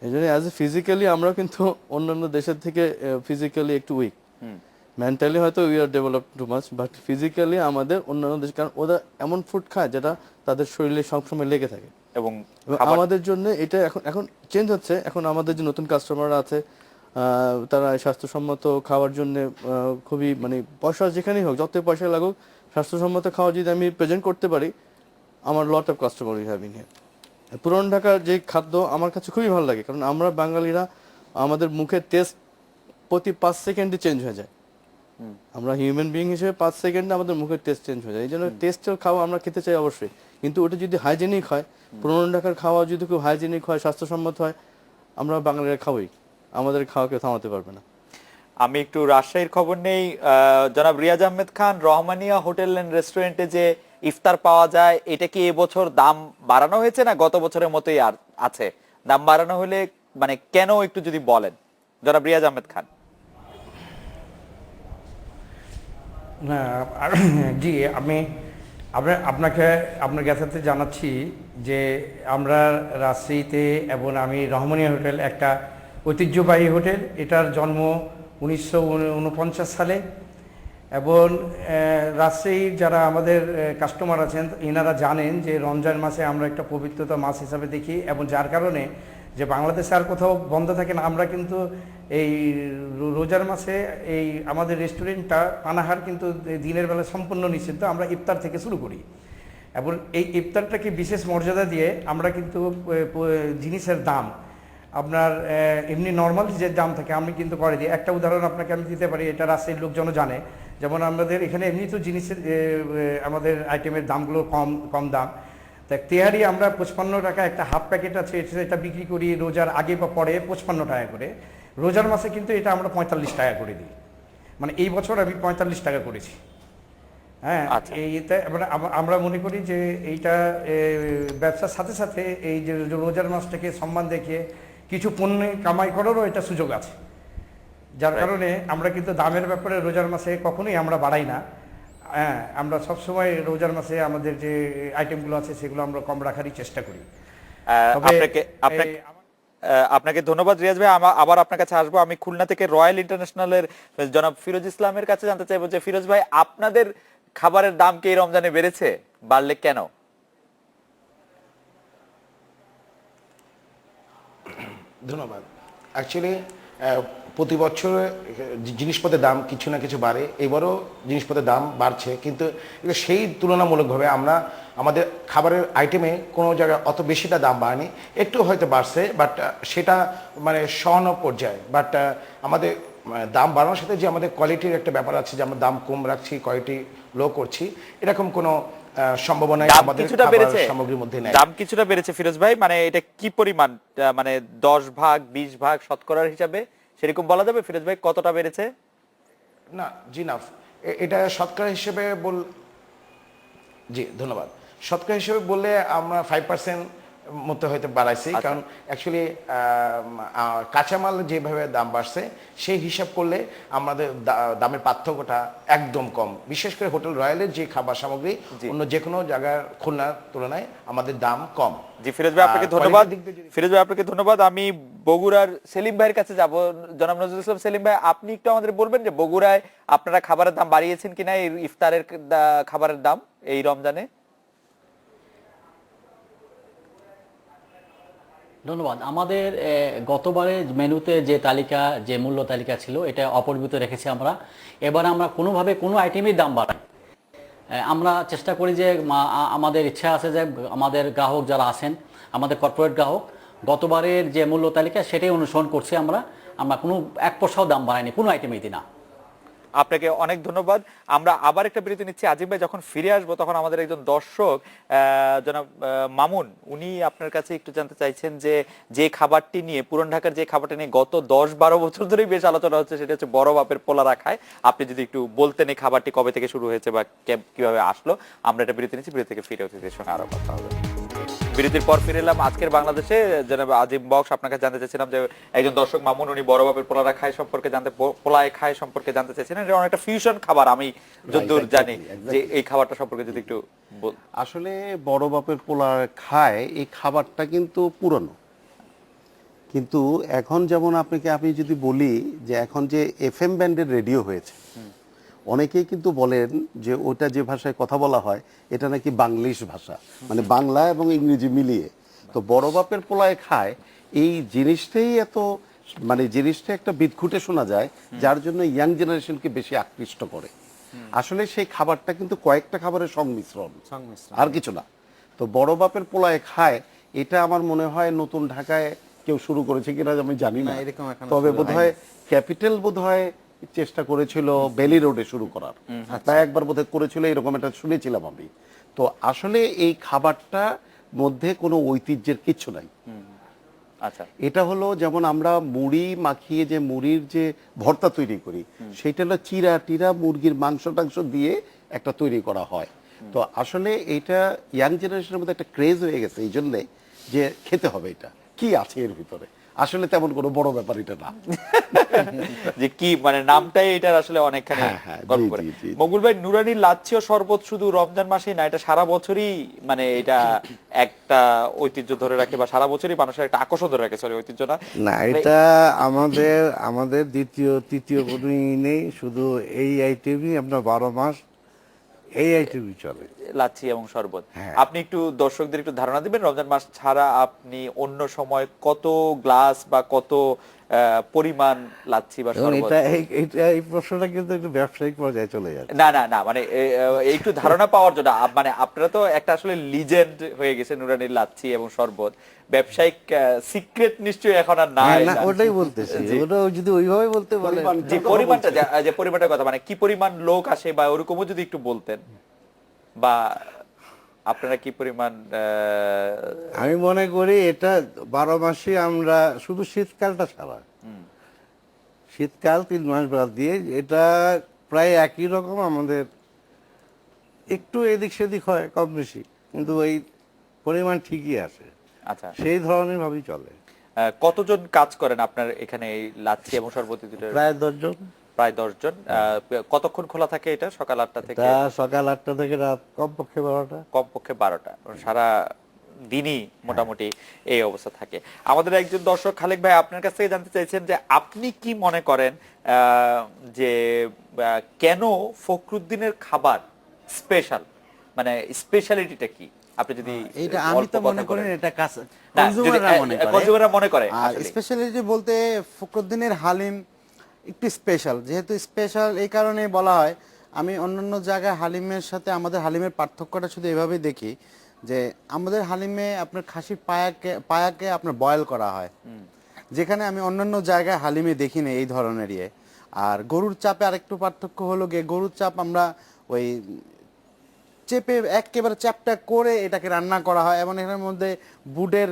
[SPEAKER 5] এই জন্য অ্যাজ এ ফিজিক্যালি আমরা কিন্তু অন্যান্য দেশের থেকে ফিজিক্যালি একটু উইক। মেন্টালি হয়তো we are develop too much, but physically আমাদের অন্যান্য দেশ, কারণ ওরা এমন ফুড খায় যেটা তাদের শরীরে সবসময় লেগে থাকে।
[SPEAKER 1] এবং
[SPEAKER 5] এবং
[SPEAKER 1] খাবার-
[SPEAKER 5] আমাদের জন্য এটা এখন এখন চেঞ্জ হচ্ছে। এখন আমাদের যে নতুন কাস্টমাররা আছে তারা এই স্বাস্থ্যসম্মত খাওয়ার জন্য খুবই মানে পয়সা যেখানেই হোক, যতই পয়সা লাগুক, স্বাস্থ্যসম্মত খাওয়া যদি আমি প্রেজেন্ট করতে পারি, আমার lot of customer we have in here. পুরান ঢাকার যে খাদ্য আমার কাছে খুবই ভালো লাগে, কারণ আমরা বাঙালিরা আমাদের মুখের টেস্ট প্রতি 5 সেকেন্ডে চেঞ্জ হয়ে যায়। আমরা হিউম্যান বিইং হিসেবে 5 সেকেন্ডে আমাদের মুখের টেস্ট চেঞ্জ হয়ে যায়। এই জন্য টেস্টের খাওয়া আমরা খেতে চাই অবশ্যই, কিন্তু ওটা যদি হাইজেনিক হয়, পুরান ঢাকার খাওয়া যদি খুব হাইজেনিক হয়, স্বাস্থ্যসম্মত হয়, আমরা বাঙালিরা খাওয়াই, আমাদের খাওয়া কেউ থামাতে পারবে না।
[SPEAKER 1] আমি একটু রাজশাহীর খবর নেই। জনাব রিয়াজ আহমেদ খান, রহমানিয়া হোটেল এন্ড রেস্টুরেন্টে যে ইফতার পাওয়া যায়, এটা কি এবছর দাম বাড়ানো হয়েছে না গত বছরের মতোই আর আছে? দাম বাড়ানো হলে মানে কেন একটু যদি বলেন জনাব রিয়াজ আহমেদ খান।
[SPEAKER 6] না জি, আমি আপনাকে আপনার কাছে জানাচ্ছি যে আমরা রাজশাহীতে এবং আমি রহমানিয়া হোটেল একটা ঐতিহ্যবাহী হোটেল, এটার জন্ম 1949 সালে, এবং রাজশাহীর যারা আমাদের কাস্টমার আছেন এনারা জানেন যে রমজান মাসে আমরা একটা পবিত্রতা মাস হিসাবে দেখি, এবং যার কারণে যে বাংলাদেশে আর কোথাও বন্ধ থাকে না, আমরা কিন্তু এই রোজার মাসে এই আমাদের রেস্টুরেন্টটা পানাহার কিন্তু দিনের বেলা সম্পূর্ণ নিষিদ্ধ, আমরা ইফতার থেকে শুরু করি। এবং এই ইফতারটাকে বিশেষ মর্যাদা দিয়ে আমরা কিন্তু জিনিসের দাম আপনার এমনি নর্মাল যে দাম থাকে আমি কিন্তু করে দিই। একটা উদাহরণ আপনাকে আমি দিতে পারি, এটা রাজশাহীর লোকজনও জানে। যেমন আমাদের এখানে এমনি তো জিনিসের আমাদের আইটেমের দামগুলো কম দাম। তা তেহারি আমরা 55 টাকা, একটা হাফ প্যাকেট আছে এটা বিক্রি করি রোজার আগে বা পরে 55 টাকা করে। রোজার মাসে কিন্তু এটা আমরা 45 টাকা করে দিই। মানে এই বছর আমি 45 টাকা করেছি। হ্যাঁ, এইটা আমরা মনে করি যে এইটা ব্যবসার সাথে সাথে এই যে রোজার মাসটাকে সম্মান দেখিয়ে কিছু পণ্য কামাই করারও এটা সুযোগ আছে, যার কারণে আমরা কিন্তু দামের ব্যাপারে রোজার মাসে কখনোই আমরা বাড়াই না। হ্যাঁ, আমরা সবসময় রোজার মাসে আমাদের যে আইটেমগুলো আছে সেগুলো আমরা কম রাখারই চেষ্টা করি।
[SPEAKER 1] আপনাকে ধন্যবাদ রিয়াজ ভাই। আবার আপনার কাছে আসবো। আমি খুলনা থেকে রয়্যাল ইন্টারন্যাশনালের জনাব ফিরোজ ইসলামের কাছে জানতে চাইবো যে ফিরোজ ভাই, আপনাদের খাবারের দাম কি এই রমজানে বেড়েছে? বাড়লে কেন?
[SPEAKER 7] ধন্যবাদ। অ্যাকচুয়ালি প্রতি বছর জিনিসপত্রের দাম কিছু না কিছু বাড়ে, এবারও জিনিসপত্রের দাম বাড়ছে, কিন্তু সেই তুলনামূলকভাবে আমরা আমাদের খাবারের আইটেমে কোনো জায়গায় অত বেশিটা দাম বাড়েনি, একটু হয়তো বাড়ছে, বাট সেটা মানে সহন পর্যায়ে। বাট আমাদের দাম বাড়ানোর সাথে যে আমাদের কোয়ালিটির একটা ব্যাপার আছে, যে আমরা দাম কম রাখছি, কোয়ালিটি লো করছি, এরকম কোনো সম্ভাবনা আমাদের সামগ্রীর মধ্যে নেই।
[SPEAKER 1] দাম কিছুটা বেড়েছে ফিরোজ ভাই, মানে এটা কি পরিমাণ, মানে 10 ভাগ 20 ভাগ শতকরার হিসাবে সেরকম বলা যাবে ফিরোজ ভাই কতটা বেড়েছে?
[SPEAKER 7] না জি না, এটা শতকরা হিসেবে জি ধন্যবাদ। শতকরা হিসেবে বললে আমরা 5% মতো হয়তো বাড়াইছি, কারণ অ্যাকচুয়ালি কাঁচামাল যেভাবে দাম বাড়ছে সেই হিসাব করলে আমাদের দামের পার্থক্যটা একদম কম। বিশেষ করে হোটেল রয়্যালের যে খাবার সামগ্রী অন্য যে কোনো জায়গার খুলনার তুলনায় আমাদের দাম কম।
[SPEAKER 1] জি ফিরোজ ভাই আপনাকে ধন্যবাদ। ফিরোজ ভাই আপনাকে ধন্যবাদ। আমি বগুড়ার সেলিম ভাইয়ের কাছে যাব। জনাব নজরুল ইসলাম সেলিম ভাই, আপনি একটু আমাদের বলবেন যে বগুড়ায় আপনারা খাবারের দাম বাড়িয়েছেন কিনা, এই ইফতারের খাবারের দাম এই রমজানে?
[SPEAKER 8] ধন্যবাদ। আমাদের গতবারে মেনুতে যে তালিকা, যে মূল্য তালিকা ছিল, এটা অপরিবর্তিত রেখেছি আমরা। এবার আমরা কোনোভাবে কোনো আইটেমের দাম বাড়াই। আমরা চেষ্টা করি যে আমাদের ইচ্ছা আছে যে আমাদের গ্রাহক যারা আছেন, আমাদের কর্পোরেট গ্রাহক, গতবারের যে মূল্য তালিকা সেটাই অনুসরণ করছি আমরা। আমরা কোনো 1 পয়সাও দাম বাড়াইনি কোনো আইটেমেই না।
[SPEAKER 1] আপনাকে অনেক ধন্যবাদ। আমরা আবার একটা বিরতি নিচ্ছি। আজিম ভাই যখন ফিরে আসবো তখন আমাদের একজন দর্শক জনাব মামুন, উনি আপনার কাছে একটু জানতে চাইছেন যে খাবারটি নিয়ে, পুরান ঢাকার যে খাবারটি নিয়ে গত 10-12 বছর ধরেই বেশ আলোচনা হচ্ছে, সেটা হচ্ছে বড় বাপের পোলা রাখায়। আপনি যদি একটু বলতেন এই খাবারটি কবে থেকে শুরু হয়েছে বা কিভাবে আসলো। আমরা একটা বিরতি নিচ্ছি, বিরতি থেকে ফিরে অতিথির সঙ্গে আরো কথা হবে। বিরতির পর ফিরে এলাম। আজকের বাংলাদেশে জনাব আজিম বক্স, আপনাকে জানতে চাইছিলাম যে একজন দর্শক মামুন, উনি বড় বাপের পোলারা খায় সম্পর্কে পোলায় খায় সম্পর্কে জানতে চাইছেন। এটা অনেকটা ফিউশন খাবার, আমি যতদূর জানি, যে এই খাবারটা সম্পর্কে যদি একটু
[SPEAKER 2] আসলে বড় বাপের পোলা খায় এই খাবারটা কিন্তু পুরনো, কিন্তু এখন যেমন আপনাকে আমি যদি বলি যে এখন যে FM ব্যান্ডের রেডিও হয়েছে, অনেকেই কিন্তু বলেন যে ওটা যে ভাষায় কথা বলা হয় এটা নাকি বাংলিশ ভাষা, মানে বাংলা এবং ইংরেজি মিলিয়ে। তো বড় বাপের পোলায় খায় এই জিনিসটাই এত, মানে জিনিসটা একটা বিদঘুটে শোনা যায়, যার জন্য ইয়াং জেনারেশনকে বেশি আকৃষ্ট করে। আসলে সেই খাবারটা কিন্তু কয়েকটা খাবারের সংমিশ্রণ, আর কিছু না। তো বড় বাপের পোলায় খায়, এটা আমার মনে হয় নতুন ঢাকায় কেউ শুরু করেছে কিনা আমি জানি না,
[SPEAKER 4] না, এরকম এখনো
[SPEAKER 2] তবে
[SPEAKER 4] শুরু
[SPEAKER 2] বোধহয় ক্যাপিটাল বোধহয় চেষ্টা করেছিল বেলি রোডে শুরু করার, তাই একবার বোধহয় করেছিল, এরকম একটা শুনেছিলাম আমি। তো আসলে এই খাবারটা মধ্যে কোনো ঐতিহ্যের কিচ্ছু নাই।
[SPEAKER 1] আচ্ছা,
[SPEAKER 2] এটা হলো যেমন আমরা মুড়ি মাখিয়ে যে মুড়ির যে ভর্তা তৈরি করি, সেটা হলো চিরা টিরা মুরগির মাংস টাংস দিয়ে একটা তৈরি করা হয়। তো আসলে এটা ইয়াং জেনারেশনের মধ্যে একটা ক্রেজ হয়ে গেছে এই জন্যে যে খেতে হবে। এটা কি আছে এর ভিতরে, আসলে তেমন কোনো বড় ব্যাপার এটা না।
[SPEAKER 1] যে কি মানে নামটাই এটার আসলে অনেকখানি
[SPEAKER 2] হ্যাঁ, হ্যাঁ,
[SPEAKER 1] গল্প
[SPEAKER 2] জি,
[SPEAKER 1] করে।
[SPEAKER 2] জি, জি।
[SPEAKER 1] মকবুল ভাই, নুরানির লাচ্ছি ও শরবত শুধু রমজান মাসেই না, এটা সারা বছরই মানে এটা একটা ঐতিহ্য ধরে রাখে, বা সারা বছরই মানুষের একটা আকর্ষণ ধরে রাখে। সরি, ঐতিহ্য না,
[SPEAKER 3] না, এটা আমাদের দ্বিতীয় তৃতীয় কোনো নেই, শুধু এই আইটেমই আপনার 12 মাস এই আইটেমই চলে।
[SPEAKER 1] লাচ্ছি এবং শরবত।
[SPEAKER 3] হ্যাঁ।
[SPEAKER 1] আপনি একটু দর্শকদের একটু ধারণা দিবেন, রমজান মাস ছাড়া আপনি অন্য সময় কত গ্লাস বা কত পরিমাণ লাচ্ছি বা
[SPEAKER 3] এবং
[SPEAKER 1] শরবত?
[SPEAKER 3] এই প্রশ্নটা কিন্তু একটু ব্যবসায়িক পর্যায়ে চলে যাচ্ছে।
[SPEAKER 1] না না না, মানে একটু ধারণা পাওয়ার জন্য, মানে আপনারা তো একটা আসলে লিজেন্ড হয়ে গেছে নুরানির লাচ্ছি এবং শরবত, ব্যবসায়িক সিক্রেট নিশ্চয়ই এখন আর নাই।
[SPEAKER 3] না, ওটাই বলতেছি, ওটা যদি ওইভাবে বলতে বলে।
[SPEAKER 1] যে পরিমাণটা, যে পরিমাণটার কথা, মানে কি পরিমাণ লোক আসে বা ওরকমও যদি একটু বলতেন, বা আপনারা কি পরিমাণ
[SPEAKER 3] আমি মনে করি এটা 12 মাসে আমরা শুধু শীতকালটা ছাড়া, শীতকাল 3 মাস বাদ দিয়ে এটা প্রায় একই রকম। আমাদের একটু এদিক সেদিক হয় কম বেশি, কিন্তু ওই পরিমাণ ঠিকই আসে,
[SPEAKER 1] আচ্ছা,
[SPEAKER 3] সেই ধরনের ভাবেই চলে।
[SPEAKER 1] কতজন কাজ করেন আপনার এখানে এই লাচ্ছি এবং শরবত দুটোর?
[SPEAKER 3] প্রায় 10 জন।
[SPEAKER 1] প্রায় 10 জন। কতক্ষণ খোলা থাকে এটা? সকাল 8টা থেকে
[SPEAKER 3] তা সকাল 8টা থেকে রাত কমপক্ষে 12টা।
[SPEAKER 1] কমপক্ষে 12টা, সারা দিনই মোটামুটি এই অবস্থা থাকে। আমাদের একজন দর্শক খালেক ভাই আপনার কাছ থেকে জানতে চাইছেন যে আপনি কি মনে করেন যে কেন ফখরুদ্দিনের খাবার স্পেশাল, মানে স্পেশালিটিটা কি? আপনি যদি
[SPEAKER 4] এটা আমি তো মনে করি এটা
[SPEAKER 1] না,
[SPEAKER 4] কনজিউমাররা মনে করে,
[SPEAKER 1] কনজিউমাররা মনে করে।
[SPEAKER 4] আর
[SPEAKER 1] আসলে
[SPEAKER 4] স্পেশালিটি বলতে ফখরুদ্দিনের হালিম একটু স্পেশাল, যেহেতু স্পেশাল এই কারণে বলা হয়। আমি অন্যান্য জায়গায় হালিমের সাথে আমাদের হালিমের পার্থক্যটা শুধু এভাবেই দেখি যে আমাদের হালিমে আপনার খাসির পায়াকে আপনার বয়েল করা হয়, যেখানে আমি অন্যান্য জায়গায় হালিমে দেখি না এই ধরনের ইয়ে। আর গরুর চাপে আরেকটু পার্থক্য হলো গিয়ে, গরুর চাপ আমরা ওই চেপে একেবারে চ্যাপটা করে এটাকে রান্না করা হয়, এবং এটার মধ্যে বুটের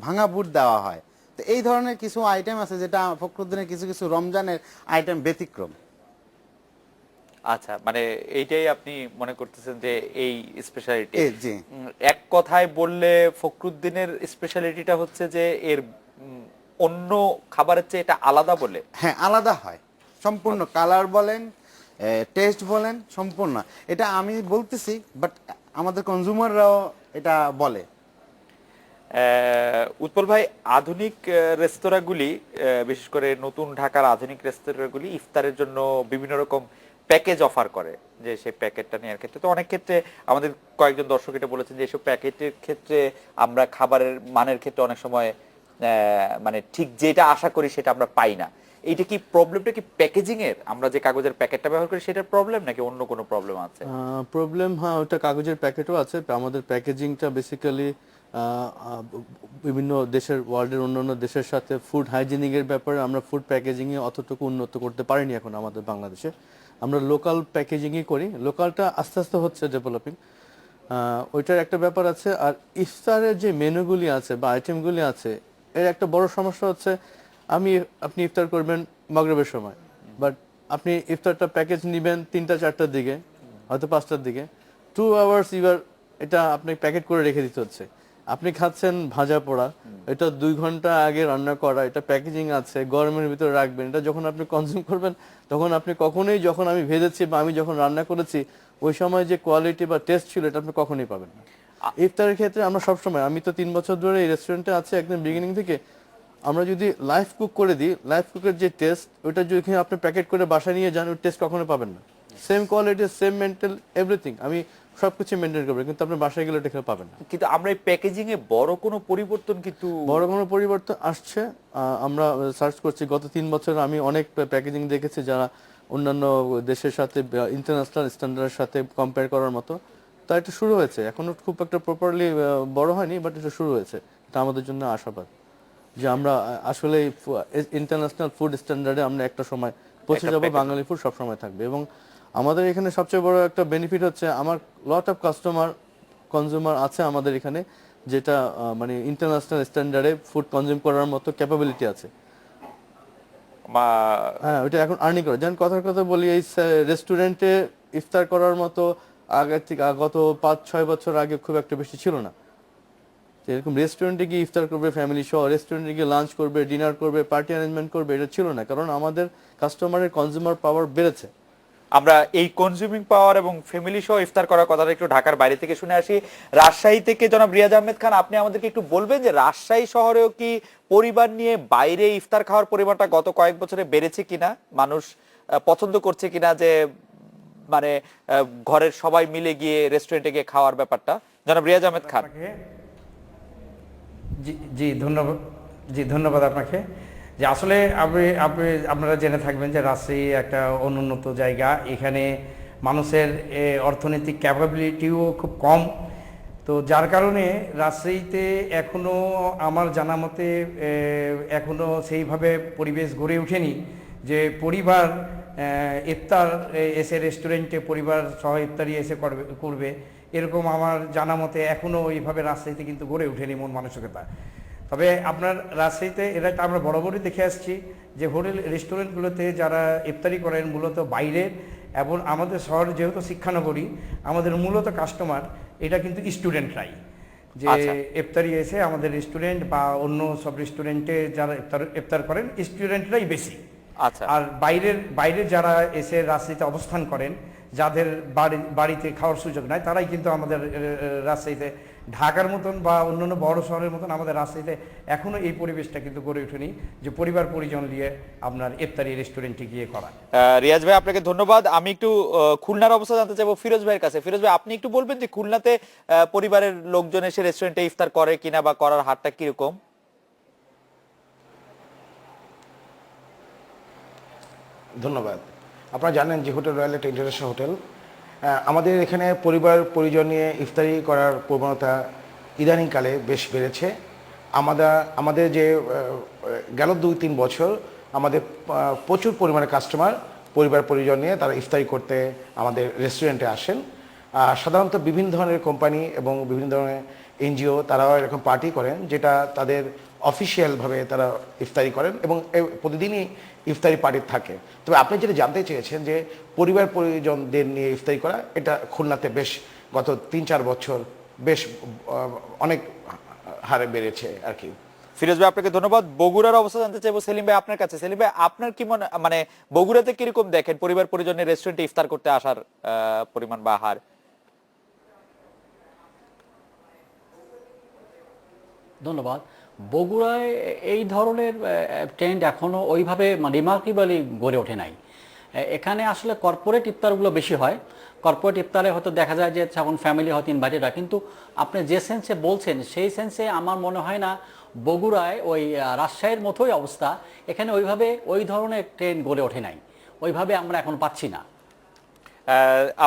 [SPEAKER 4] ভাঙা বুট দেওয়া হয়। তো এই ধরনের কিছু আইটেম আছে যেটা ফখরুদ্দিনের কিছু কিছু রমজানের আইটেম ব্যতিক্রম।
[SPEAKER 1] আচ্ছা, মানে এইটাই আপনি মনে করতেছেন যে এই স্পেশালিটি?
[SPEAKER 4] জি।
[SPEAKER 1] এক কথায় বললে ফখরুদ্দিনের স্পেশালিটিটা হচ্ছে যে এর অন্য খাবারের চেয়ে এটা আলাদা বলে?
[SPEAKER 4] হ্যাঁ, আলাদা হয় সম্পূর্ণ, কালার বলেন, টেস্ট বলেন, সম্পূর্ণ। এটা আমি বলতেছি, বাট আমাদের কনজিউমাররাও এটা বলে।
[SPEAKER 1] উৎপল ভাই, আধুনিক রেস্তোরাঁগুলি, বিশেষ করে নতুন ঢাকার আধুনিক রেস্তোরাঁগুলি ইফতারের জন্য বিভিন্ন রকম প্যাকেজ অফার করে, যে সেই প্যাকেটটা নেওয়ার ক্ষেত্রে তো অনেক ক্ষেত্রে আমাদের কয়েকজন দর্শক এটা বলেছেন যে এইসব প্যাকেটের ক্ষেত্রে আমরা খাবারের মানের ক্ষেত্রে অনেক সময় মানে ঠিক যেটা আশা করি সেটা আমরা পাই না। এইটা কি প্রবলেমটা কি প্যাকেজিং এর? আমরা যে কাগজের প্যাকেটটা ব্যবহার করি সেটার প্রবলেম, নাকি অন্য কোনো প্রবলেম আছে?
[SPEAKER 5] প্রবলেম, হ্যাঁ, ওটা কাগজের প্যাকেটও আছে। আমাদের প্যাকেজিংটা বেসিক্যালি বিভিন্ন দেশের, ওয়ার্ল্ডের অন্যান্য দেশের সাথে ফুড হাইজিনিক এর ব্যাপারে আমরা ফুড প্যাকেজিং এ অতটুকু উন্নত করতে পারিনি এখন আমাদের বাংলাদেশে। আমরা লোকাল প্যাকেজিংই করি, লোকালটা আস্তে আস্তে হচ্ছে ডেভেলপিং, ওইটার একটা ব্যাপার আছে। আর ইফতারের যে মেনুগুলি আছে বা আইটেমগুলি আছে, এর একটা বড় সমস্যা হচ্ছে আপনি ইফতার করবেন মাগরিবের সময়, বাট আপনি ইফতারটা প্যাকেজ নেবেন 3টা 4টার দিকে, হয়তো 5টার দিকে, 2 আওয়ার্স এবার এটা আপনি প্যাকেট করে রেখে দিতে হচ্ছে। আপনি খাচ্ছেন ভাজা পোড়া, এটা 2 ঘন্টা আগে রান্না করা, এটা প্যাকেজিং আছে, গরমের ভিতরে রাখবেন। এটা যখন আপনি কনজিউম করবেন তখন আপনি কখনোই, যখন আমি ভেজেছি বা আমি যখন রান্না করেছি ওই সময় যে কোয়ালিটি বা টেস্ট ছিল এটা আপনি কখনোই পাবেন না। ইফতারের ক্ষেত্রে আমরা সবসময়, আমি তো 3 বছর ধরে এই রেস্টুরেন্টে আছি একদম বিগিনিং থেকে, আমরা যদি লাইভ কুক করে দিই, লাইভ কুকের যে টেস্ট, ওটা যদি আপনি প্যাকেট করে বাসায় নিয়ে যান, ওই টেস্ট কখনো পাবেন না। Same quality, same mental, everything আমি সবকিছু মেনটেন করবো, কিন্তু আপনি বাসায় গেলে এটা পাবেন না।
[SPEAKER 1] কিন্তু আমরা এই প্যাকেজিং এ বড় কোনো পরিবর্তন কিন্তু
[SPEAKER 5] বড় কোনো পরিবর্তন আসছে, আমরা সার্চ করছি গত 3 বছর, আমি অনেক প্যাকেজিং দেখেছি যারা অন্যান্য দেশের সাথে ইন্টারন্যাশনাল স্ট্যান্ডার্ডের সাথে কম্পেয়ার করার মতো। তা এটা শুরু হয়েছে, এখনো খুব একটা প্রপারলি বড় হয়নি, বাট এটা শুরু হয়েছে। এটা আমাদের জন্য আশাবাদ যে আমরা আসলে ইন্টারন্যাশনাল ফুড স্ট্যান্ডার্ডে আমরা একটা সময় পৌঁছে যাব, বাঙালি ফুড সব সময় থাকবে। এবং আমাদের এখানে সবচেয়ে বড় একটা বেনিফিট হচ্ছে আমার লট অফ কনজিউমার আছে আমাদের এখানে, যেটা মানে ইন্টারন্যাশনাল স্ট্যান্ডার্ডে ফুড কনজিউম করার মতো ক্যাপাবিলিটি আছে। হ্যাঁ, ওইটা এখন আর্নিং করে। যেমন কথার কথা বলি, এই রেস্টুরেন্টে ইফতার করার মতো আগের থেকে গত 5-6 বছর আগে খুব একটা বেশি ছিল না। এরকম রেস্টুরেন্টে গিয়ে ইফতার করবে ফ্যামিলি সহ, রেস্টুরেন্টে গিয়ে লাঞ্চ করবে, ডিনার করবে, পার্টি অ্যারেঞ্জমেন্ট করবে, এটা ছিল না। কারণ আমাদের কাস্টমারের কনজিউমার পাওয়ার বেড়েছে।
[SPEAKER 1] আমরা এই কনজিউমিং পাওয়ার এবং ফ্যামিলি সহ ইফতার করার কথাটা একটু ঢাকার বাইরে থেকে শুনে আসি। রাজশাহী থেকে জনাব রিয়াজ আহমেদ খান, আপনি আমাদেরকে একটু বলবেন যে রাজশাহী শহরেও কি পরিবার নিয়ে বাইরে ইফতার খাওয়ার পরিমাণটা গত কয়েক বছরে বেড়েছে কিনা, মানুষ পছন্দ করছে কিনা যে মানে ঘরের সবাই মিলে গিয়ে রেস্টুরেন্টে গিয়ে খাওয়ার ব্যাপারটা? জনাব রিয়াজ আহমেদ খান।
[SPEAKER 6] জি ধন্যবাদ। জি ধন্যবাদ আপনাকে। যে আসলে আপনারা জেনে থাকবেন যে রাজশাহী একটা অনুন্নত জায়গা, এখানে মানুষের অর্থনৈতিক ক্যাপাবিলিটিও খুব কম। তো যার কারণে রাজশাহীতে এখনও আমার জানা মতে এখনও সেইভাবে পরিবেশ গড়ে ওঠেনি যে পরিবার ইফতার এসে রেস্টুরেন্টে পরিবার সহ ইফতারি এসে করবে, এরকম আমার জানা মতে এখনও ওইভাবে রাজশাহীতে কিন্তু গড়ে ওঠেনি মন মানসিকতা। তবে আপনার রাজশাহীতে এটা আমরা বরাবরই দেখে আসছি যে হোটেল রেস্টুরেন্টগুলোতে যারা ইফতারি করেন মূলত বাইরের, এবং আমাদের শহর যেহেতু শিক্ষানগরী, আমাদের মূলত কাস্টমার এটা কিন্তু স্টুডেন্টরাই, যে ইফতারি এসে আমাদের রেস্টুরেন্ট বা অন্য সব রেস্টুরেন্টে যারা ইফতার করেন স্টুডেন্টরাই বেশি। আর বাইরের যারা এসে রাজশাহীতে অবস্থান করেন, যাদের বাড়িতে খাওয়ার সুযোগ নাই, তারাই কিন্তু আমাদের রাজশাহীতে ঢাকার মতন বা অন্যান্য বড় শহরের মতন আমাদের রাজশাহীতে এখনো এই পরিবেশটা কিন্তু গড়ে ওঠেনি যে পরিবার পরিজন নিয়ে আপনার ইফতারি রেস্টুরেন্টে গিয়ে করা।
[SPEAKER 1] রিয়াজ ভাই আপনাকে ধন্যবাদ। আমি একটু খুলনার অবস্থা জানতে চাইবো ফিরোজ ভাইয়ের কাছে। ফিরোজ ভাই, আপনি একটু বলবেন যে খুলনাতে পরিবারের লোকজন এসে রেস্টুরেন্টে ইফতার করে কিনা বা করার হারটা কিরকম?
[SPEAKER 7] ধন্যবাদ। আপনারা জানেন যে হোটেল রয়্যাল একটা ইন্টারন্যাশনাল হোটেল। আমাদের এখানে পরিবার পরিজন নিয়ে ইফতারি করার প্রবণতা ইদানিংকালে বেশ বেড়েছে। আমাদের যে গেল 2-3 বছর আমাদের প্রচুর পরিমাণে কাস্টমার পরিবার পরিজন নিয়ে তারা ইফতারি করতে আমাদের রেস্টুরেন্টে আসেন। সাধারণত বিভিন্ন ধরনের কোম্পানি এবং বিভিন্ন ধরনের এনজিও তারাও এরকম পার্টি করেন, যেটা তাদের অফিসিয়ালভাবে তারা ইফতারি করেন এবং প্রতিদিনই ইফতারি পার্টি থাকে। তবে আপনি যেটা জানতে চেয়েছেন যে পরিবার পরিজনদের নিয়ে ইফতারি করা, এটা খুলনাতে বেশ গত 3-4 বছর বেশ অনেক হারে বেড়েছে আর কি।
[SPEAKER 1] ফিরোজ ভাই আপনাকে ধন্যবাদ। বগুড়ার অবস্থা জানতে চাইবো সেলিম ভাই আপনার কাছে। সেলিম ভাই, আপনার কি মানে বগুড়াতে কিরকম দেখেন পরিবার পরিজনের রেস্টুরেন্টে ইফতার করতে আসার পরিমাণ বা হার?
[SPEAKER 8] ধন্যবাদ। বগুড়ায় এই ধরনের ট্রেন্ড এখনও ওইভাবে রিমার্কেবলি গড়ে ওঠে নাই। এখানে আসলে কর্পোরেট ইফতারগুলো বেশি হয়। কর্পোরেট ইফতারে হয়তো দেখা যায় যে যখন ফ্যামিলি হয়তো ইনভাইটেড হয়, কিন্তু আপনি যে সেন্সে বলছেন সেই সেন্সে আমার মনে হয় না বগুড়ায় ওই রাজশাহীর মতোই অবস্থা। এখানে ওইভাবে ওই ধরনের ট্রেন্ড গড়ে ওঠে নাই, ওইভাবে আমরা এখন পাচ্ছি না।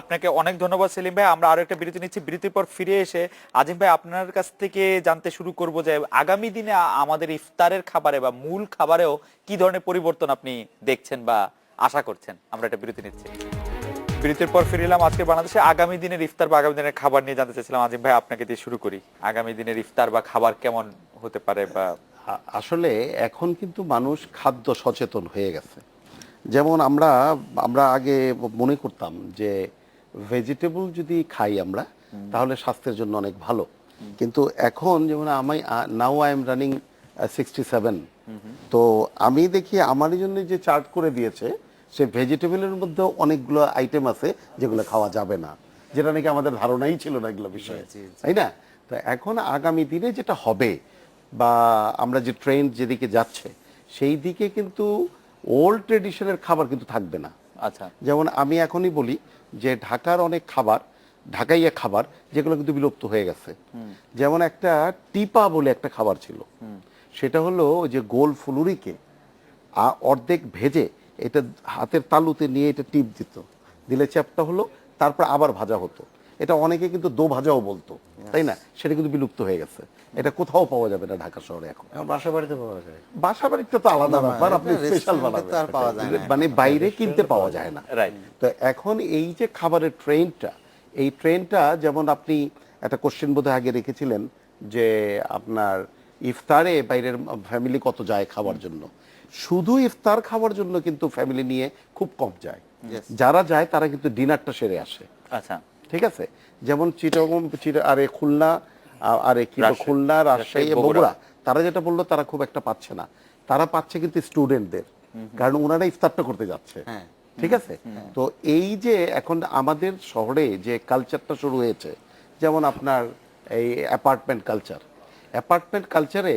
[SPEAKER 1] আপনাকে অনেক ধন্যবাদ সেলিম ভাই। আমরা আরো একটা বিরতি নিচ্ছি। বিরতির পর ফিরে এসে আজিম ভাই আপনার কাছ থেকে জানতে শুরু করব যে আগামী দিনে আমাদের ইফতারের খাবারে বা মূল খাবারেও কি ধরনের পরিবর্তন আপনি দেখছেন বা আশা করছেন। আমরা একটা বিরতি নিচ্ছি। বিরতির পর ফিরে এলাম। আজকে বাংলাদেশে আগামী দিনের ইফতার বা আগামী দিনের খাবার নিয়ে জানতে চাইছিলাম। আজিম ভাই, আপনাকে দিয়ে শুরু করি। আগামী দিনের ইফতার বা খাবার কেমন হতে পারে? বা
[SPEAKER 2] আসলে এখন কিন্তু মানুষ খাদ্য সচেতন হয়ে গেছে। যেমন আমরা আগে মনে করতাম যে ভেজিটেবল যদি খাই আমরা তাহলে স্বাস্থ্যের জন্য অনেক ভালো, কিন্তু এখন যেমন নাও আই এম রানিং 67, তো আমি দেখি আমার জন্য যে চার্ট করে দিয়েছে সে ভেজিটেবলের মধ্যে অনেকগুলো আইটেম আছে যেগুলো খাওয়া যাবে না, যেটা নাকি আমাদের ধারণাই ছিল না এগুলো বিষয়ে, তাই না? তো এখন আগামী দিনে যেটা হবে, বা আমরা যে ট্রেন্ড যেদিকে যাচ্ছে সেই দিকে কিন্তু ওল্ড ট্রেডিশনের খাবার কিন্তু থাকবে না।
[SPEAKER 1] আচ্ছা,
[SPEAKER 2] যেমন আমি এখনই বলি যে ঢাকার অনেক খাবার, ঢাকাইয়া খাবার যেগুলো কিন্তু বিলুপ্ত হয়ে গেছে। যেমন একটা টিপা বলে একটা খাবার ছিল, সেটা হলো ওই যে গোল ফুলুরিকে অর্ধেক ভেজে এটা হাতের তালুতে নিয়ে এটা টিপ দিত, দিলে চ্যাপটা হলো, তারপর আবার ভাজা হতো। এটা অনেকে কিন্তু দো ভাজাও বলতো, তাই না? সেটা কিন্তু বিলুপ্ত হয়ে গেছে, এটা কোথাও পাওয়া যাবে না ঢাকা শহরে এখন।
[SPEAKER 3] বাসা বাড়িতে পাওয়া যায়।
[SPEAKER 2] বাসা বাড়িতে তো আলাদা ব্যাপার, আপনি
[SPEAKER 4] এটা
[SPEAKER 2] স্পেশাল
[SPEAKER 4] রেস্টুরেন্টে তো আর পাওয়া যায় না।
[SPEAKER 2] মানে বাইরে কিনতে পাওয়া যায় না।
[SPEAKER 1] রাইট।
[SPEAKER 2] তো এখন এই যে খাবারের ট্রেন্ডটা, এই ট্রেন্ডটা যেমন আপনি একটা কোশ্চেন বোধহয় আগে রেখেছিলেন যে আপনার ইফতারে বাইরের ফ্যামিলি কত যায় খাবার জন্য। শুধু ইফতার খাওয়ার জন্য কিন্তু ফ্যামিলি নিয়ে খুব কম যায়, যারা যায় তারা কিন্তু ডিনারটা সেরে আসে।
[SPEAKER 1] আচ্ছা,
[SPEAKER 2] ঠিক আছে, যেমন চিটাগং আরে খুলনা আরে কি
[SPEAKER 1] রাজশাহী,
[SPEAKER 2] খুলনা, রাজশাহী,
[SPEAKER 1] বগুড়া।
[SPEAKER 2] বগুড়া, তারা যেটা বললো তারা খুব একটা পাচ্ছে না, তারা পাচ্ছে কিন্তু স্টুডেন্টদের, কারণ ওনারা ইফতারটা করতে যাচ্ছে।
[SPEAKER 4] হ্যাঁ।
[SPEAKER 2] ঠিক আছে, তো এই যে এখন আমাদের শহরে যে কালচারটা শুরু হয়েছে, যেমন আপনার এই অ্যাপার্টমেন্ট কালচারে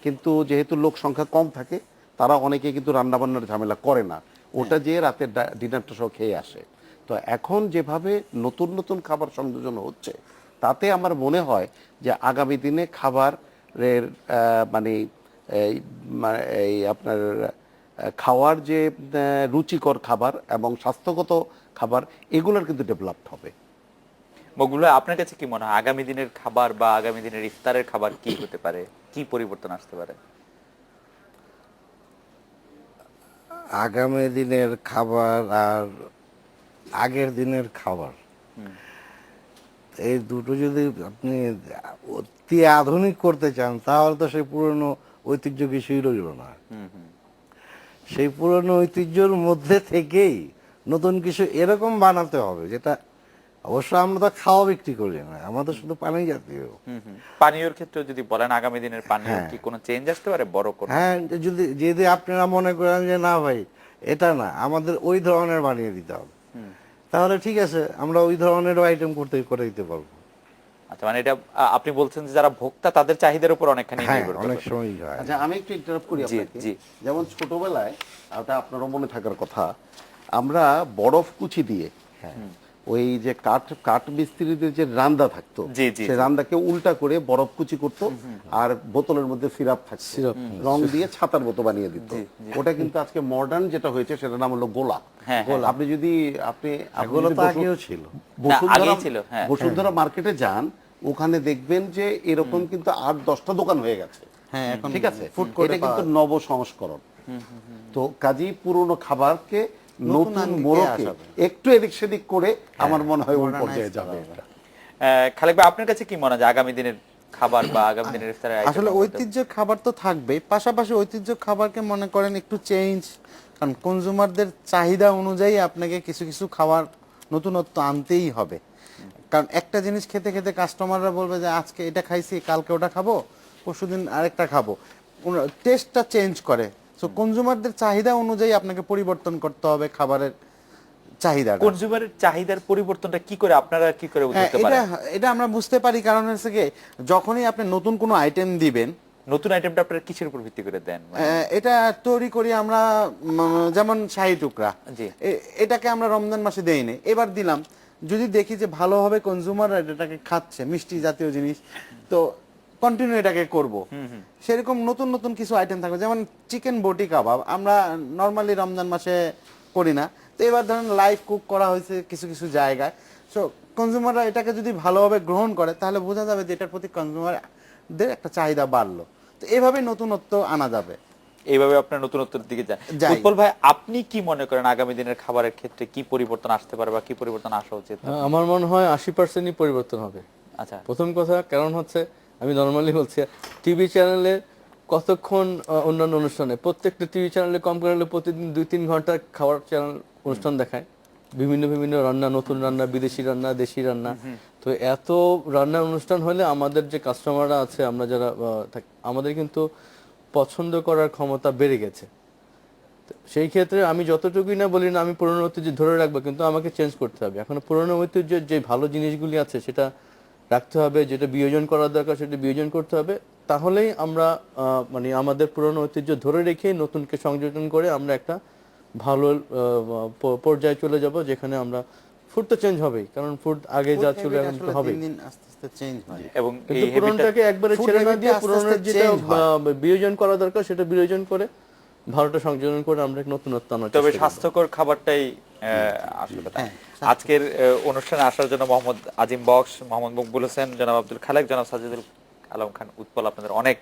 [SPEAKER 2] কিন্তু যেহেতু লোক সংখ্যা কম থাকে, তারা অনেকে কিন্তু রান্নাবান্নার ঝামেলা করে না, ওটা যে রাতের ডিনারটা সব খেয়ে আসে। তো এখন যেভাবে নতুন নতুন খাবার সংযোজন হচ্ছে, তাতে আমার মনে হয় যে আগামী দিনে খাবারের মানে এই আপনার খাওয়ার যে রুচিকর খাবার এবং স্বাস্থ্যগত খাবার, এগুলোর কিন্তু ডেভেলপড হবে।
[SPEAKER 1] বগুলো আপনার কাছে কি মনে হয় আগামী দিনের খাবার বা আগামী দিনের ইফতারের খাবার কি হতে পারে, কি পরিবর্তন আসতে পারে?
[SPEAKER 3] আগামী দিনের খাবার আর আগের দিনের খাবার, এই দুটো যদি আপনি অতি আধুনিক করতে চান, তাহলে তো সেই পুরনো ঐতিহ্য কিছুই রইল না। সেই পুরনো ঐতিহ্যের মধ্যে থেকেই নতুন কিছু এরকম বানাতে হবে, যেটা অবশ্য আমরা তো খাওয়া বিক্রি করি না, আমাদের শুধু পানি জাতীয়।
[SPEAKER 1] পানীয়র ক্ষেত্রে যদি বলেন আগামী দিনের পানীয় কি কোনো চেঞ্জ আসতে পারে বড় কোনো?
[SPEAKER 3] হ্যাঁ, যদি আপনারা মনে করেন যে না ভাই এটা না, আমাদের ওই ধরনের বানিয়ে দিতে হবে, তাহলে ঠিক আছে, আমরা ওই ধরনের আইটেম করে দিতে পারবো।
[SPEAKER 1] আচ্ছা, মানে এটা আপনি বলছেন যে যারা ভোক্তা তাদের চাহিদার উপর অনেকখানি
[SPEAKER 3] হ্যাঁ,
[SPEAKER 1] নির্ভর করে।
[SPEAKER 3] অনেক সময় হয়।
[SPEAKER 2] আচ্ছা, আমি একটু ইন্টারাপ্ট করি
[SPEAKER 1] জি,
[SPEAKER 2] আপনাকে।
[SPEAKER 1] জি।
[SPEAKER 2] যেমন ছোটবেলায়, ওটা আপনারও মনে থাকার কথা, আমরা বরফ কুচি দিয়ে ওই যে কাঠ মিস্ত্রিদের যে রান্দা থাকতো,
[SPEAKER 1] জি, জি,
[SPEAKER 2] সেই
[SPEAKER 1] জি।
[SPEAKER 2] রান্দাকে উল্টা করে বরফ কুচি করতো, আর বোতলের মধ্যে সিরাপ থাকতো, রং দিয়ে ছাতার মতো বানিয়ে দিত। ওটা কিন্তু আজকে মডার্ন যেটা হয়েছে সেটার নাম হলো গোলা।
[SPEAKER 1] হ্যাঁ,
[SPEAKER 2] আপনি যদি
[SPEAKER 3] এগুলো তো আগেও ছিল।
[SPEAKER 1] আগেই ছিল, হ্যাঁ।
[SPEAKER 2] বসুন্ধরা মার্কেটে যান, ওখানে দেখবেন যে এরকম কিন্তু 8-10টা দোকান হয়ে গেছে।
[SPEAKER 4] হ্যাঁ, এখন
[SPEAKER 2] ঠিক আছে,
[SPEAKER 4] ফুড কোর্টে
[SPEAKER 2] এটা কিন্তু নব সংস্করণ। তো কাজী পুরনো খাবারকে নতুন
[SPEAKER 4] আঙ্গিকে
[SPEAKER 2] মোড়কে
[SPEAKER 4] আসাবে।
[SPEAKER 2] একটু এদিক সেদিক করে আমার মনে হয় ওই পর্যায়ে যাবে এটা।
[SPEAKER 1] খালেক ভাই, আপনার কাছে কি মনে হয় যে আগামী দিনের খাবার বা আগামী দিনের ইফতারের item
[SPEAKER 4] আসলে
[SPEAKER 1] এর মধ্যে-
[SPEAKER 4] ঐতিহ্যের খাবার তো থাকবেই, পাশাপাশি ঐতিহ্য খাবারকে মনে করেন একটু চেঞ্জ, কারণ কনজিউমারদের চাহিদা অনুযায়ী আপনাকে কিছু কিছু খাবার নতুনত্ব আনতেই হবে। কারণ একটা জিনিস খেতে খেতে কাস্টমাররা বলবে যে আজকে এটা খাইছি, কালকে ওটা খাবো, পরশুদিন আরেকটা খাবো, টেস্টটা চেঞ্জ করে। সো কনজিউমারদের চাহিদা অনুযায়ী আপনাকে পরিবর্তন করতে হবে খাবারের চাহিদাটা।
[SPEAKER 1] কনজিউমারের চাহিদার পরিবর্তনটা কি করে আপনারা কি করে
[SPEAKER 4] হ্যাঁ,
[SPEAKER 1] বুঝতে পারেন?
[SPEAKER 4] এটা আমরা বুঝতে পারি, কারণ হচ্ছে কি, যখনই আপনি নতুন কোনো আইটেম দিবেন,
[SPEAKER 1] নতুন আইটেমটা আপনারা কিসের উপর ভিত্তি করে দেন?
[SPEAKER 4] এটা তৈরি করি আমরা, যেমন শাহী টুকরা,
[SPEAKER 1] জি।
[SPEAKER 4] এটাকে আমরা রমজান মাসে দেই না, এবার দিলাম, যদি দেখি যে ভালোভাবে কনজিউমার এটাকে খাচ্ছে, মিষ্টি জাতীয় জিনিস, তো কন্টিনিউ এটাকে করব। সেরকম নতুন নতুন কিছু আইটেম থাকবে, যেমন চিকেন বটি কাবাব আমরা নর্মালি রমজান মাসে করি না, তো এবার ধরেন লাইভ কুক করা হয়েছে কিছু কিছু জায়গায়। সো কনজিউমাররা এটাকে যদি ভালোভাবে গ্রহণ করে, তাহলে বোঝা যাবে যে এটার প্রতি কনজিউমারদের একটা চাহিদা বাড়লো। তো এভাবে নতুনত্ব আনা যাবে।
[SPEAKER 1] এইভাবে আপনার নতুনত্বের দিকে যান।
[SPEAKER 4] যাই।
[SPEAKER 1] উৎপল ভাই, আপনি কি মনে করেন আগামী দিনের খাবারের ক্ষেত্রে কি পরিবর্তন আসতে পারে বা কি পরিবর্তন আসা উচিত?
[SPEAKER 5] আমার মনে হয় 80%ই পরিবর্তন হবে।
[SPEAKER 1] আচ্ছা,
[SPEAKER 5] প্রথম কথা, কারণ হচ্ছে আমি নর্মালি বলছি, টিভি চ্যানেলে কতক্ষণ অন্যান্য অনুষ্ঠানে, প্রত্যেকটা টিভি চ্যানেলে কম করে হলে প্রতিদিন 2-3 ঘন্টা খাওয়ার চ্যানেল অনুষ্ঠান দেখায়, বিভিন্ন বিভিন্ন রান্না, নতুন রান্না, বিদেশি রান্না, দেশি রান্না। তো এত রান্নার অনুষ্ঠান হলে আমাদের যে কাস্টমাররা আছে, আমরা যারা থাকি, আমাদের কিন্তু পছন্দ করার ক্ষমতা বেড়ে গেছে। তো সেই ক্ষেত্রে আমি যতটুকুই না বলি না আমি পুরনো ঐতিহ্য ধরে রাখবো, কিন্তু আমাকে চেঞ্জ করতে হবে। এখন পুরনো ঐতিহ্যের যে ভালো জিনিসগুলি আছে সেটা রাখতে হবে, যেটা বিয়োজন করার দরকার সেটা বিয়োজন করতে হবে। তাহলেই আমরা মানে আমাদের পুরনো ঐতিহ্য ধরে রেখে নতুনকে সংযোজন করে আমরা একটা ভালো পর্যায়ে চলে যাব, যেখানে আমরা ফুড তো চেঞ্জ হবেই, কারণ ফুড আগে যা ছিল এখন তো হবে,
[SPEAKER 4] দিন দিন আস্তে আস্তে চেঞ্জ হয়।
[SPEAKER 1] এবং
[SPEAKER 5] কিন্তু
[SPEAKER 1] এই
[SPEAKER 5] পুরনোটাকে একবারে
[SPEAKER 4] food
[SPEAKER 5] ছেড়ে না
[SPEAKER 4] habit
[SPEAKER 5] দিয়ে
[SPEAKER 4] আস্তে
[SPEAKER 5] পুরনোর
[SPEAKER 4] আস্তে
[SPEAKER 5] যেটা
[SPEAKER 4] change হয়।
[SPEAKER 5] বিয়োজন করা দরকার সেটা বিয়োজন করে ভালোটা সংযোজন করে আমরা এক নতুনত্ব আনার
[SPEAKER 1] তবে
[SPEAKER 5] চেষ্টা করব।
[SPEAKER 1] স্বাস্থ্যকর খাবারটাই আসল কথা।
[SPEAKER 4] হ্যাঁ,
[SPEAKER 1] আজকের অনুষ্ঠানে আসার জন্য মোহাম্মদ আজিম বক্স, মোহাম্মদ মকবুল হোসেন, জনাব আব্দুল খালেক, জনাব সাজিদুল আলম খান উৎপল, আপনাদের অনেক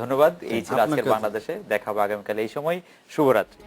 [SPEAKER 1] ধন্যবাদ। এই ছিল আজকের
[SPEAKER 4] আপনাকেও।
[SPEAKER 1] বাংলাদেশে। দেখা হবে আগামীকাল এই সময়। শুভরাত্রি।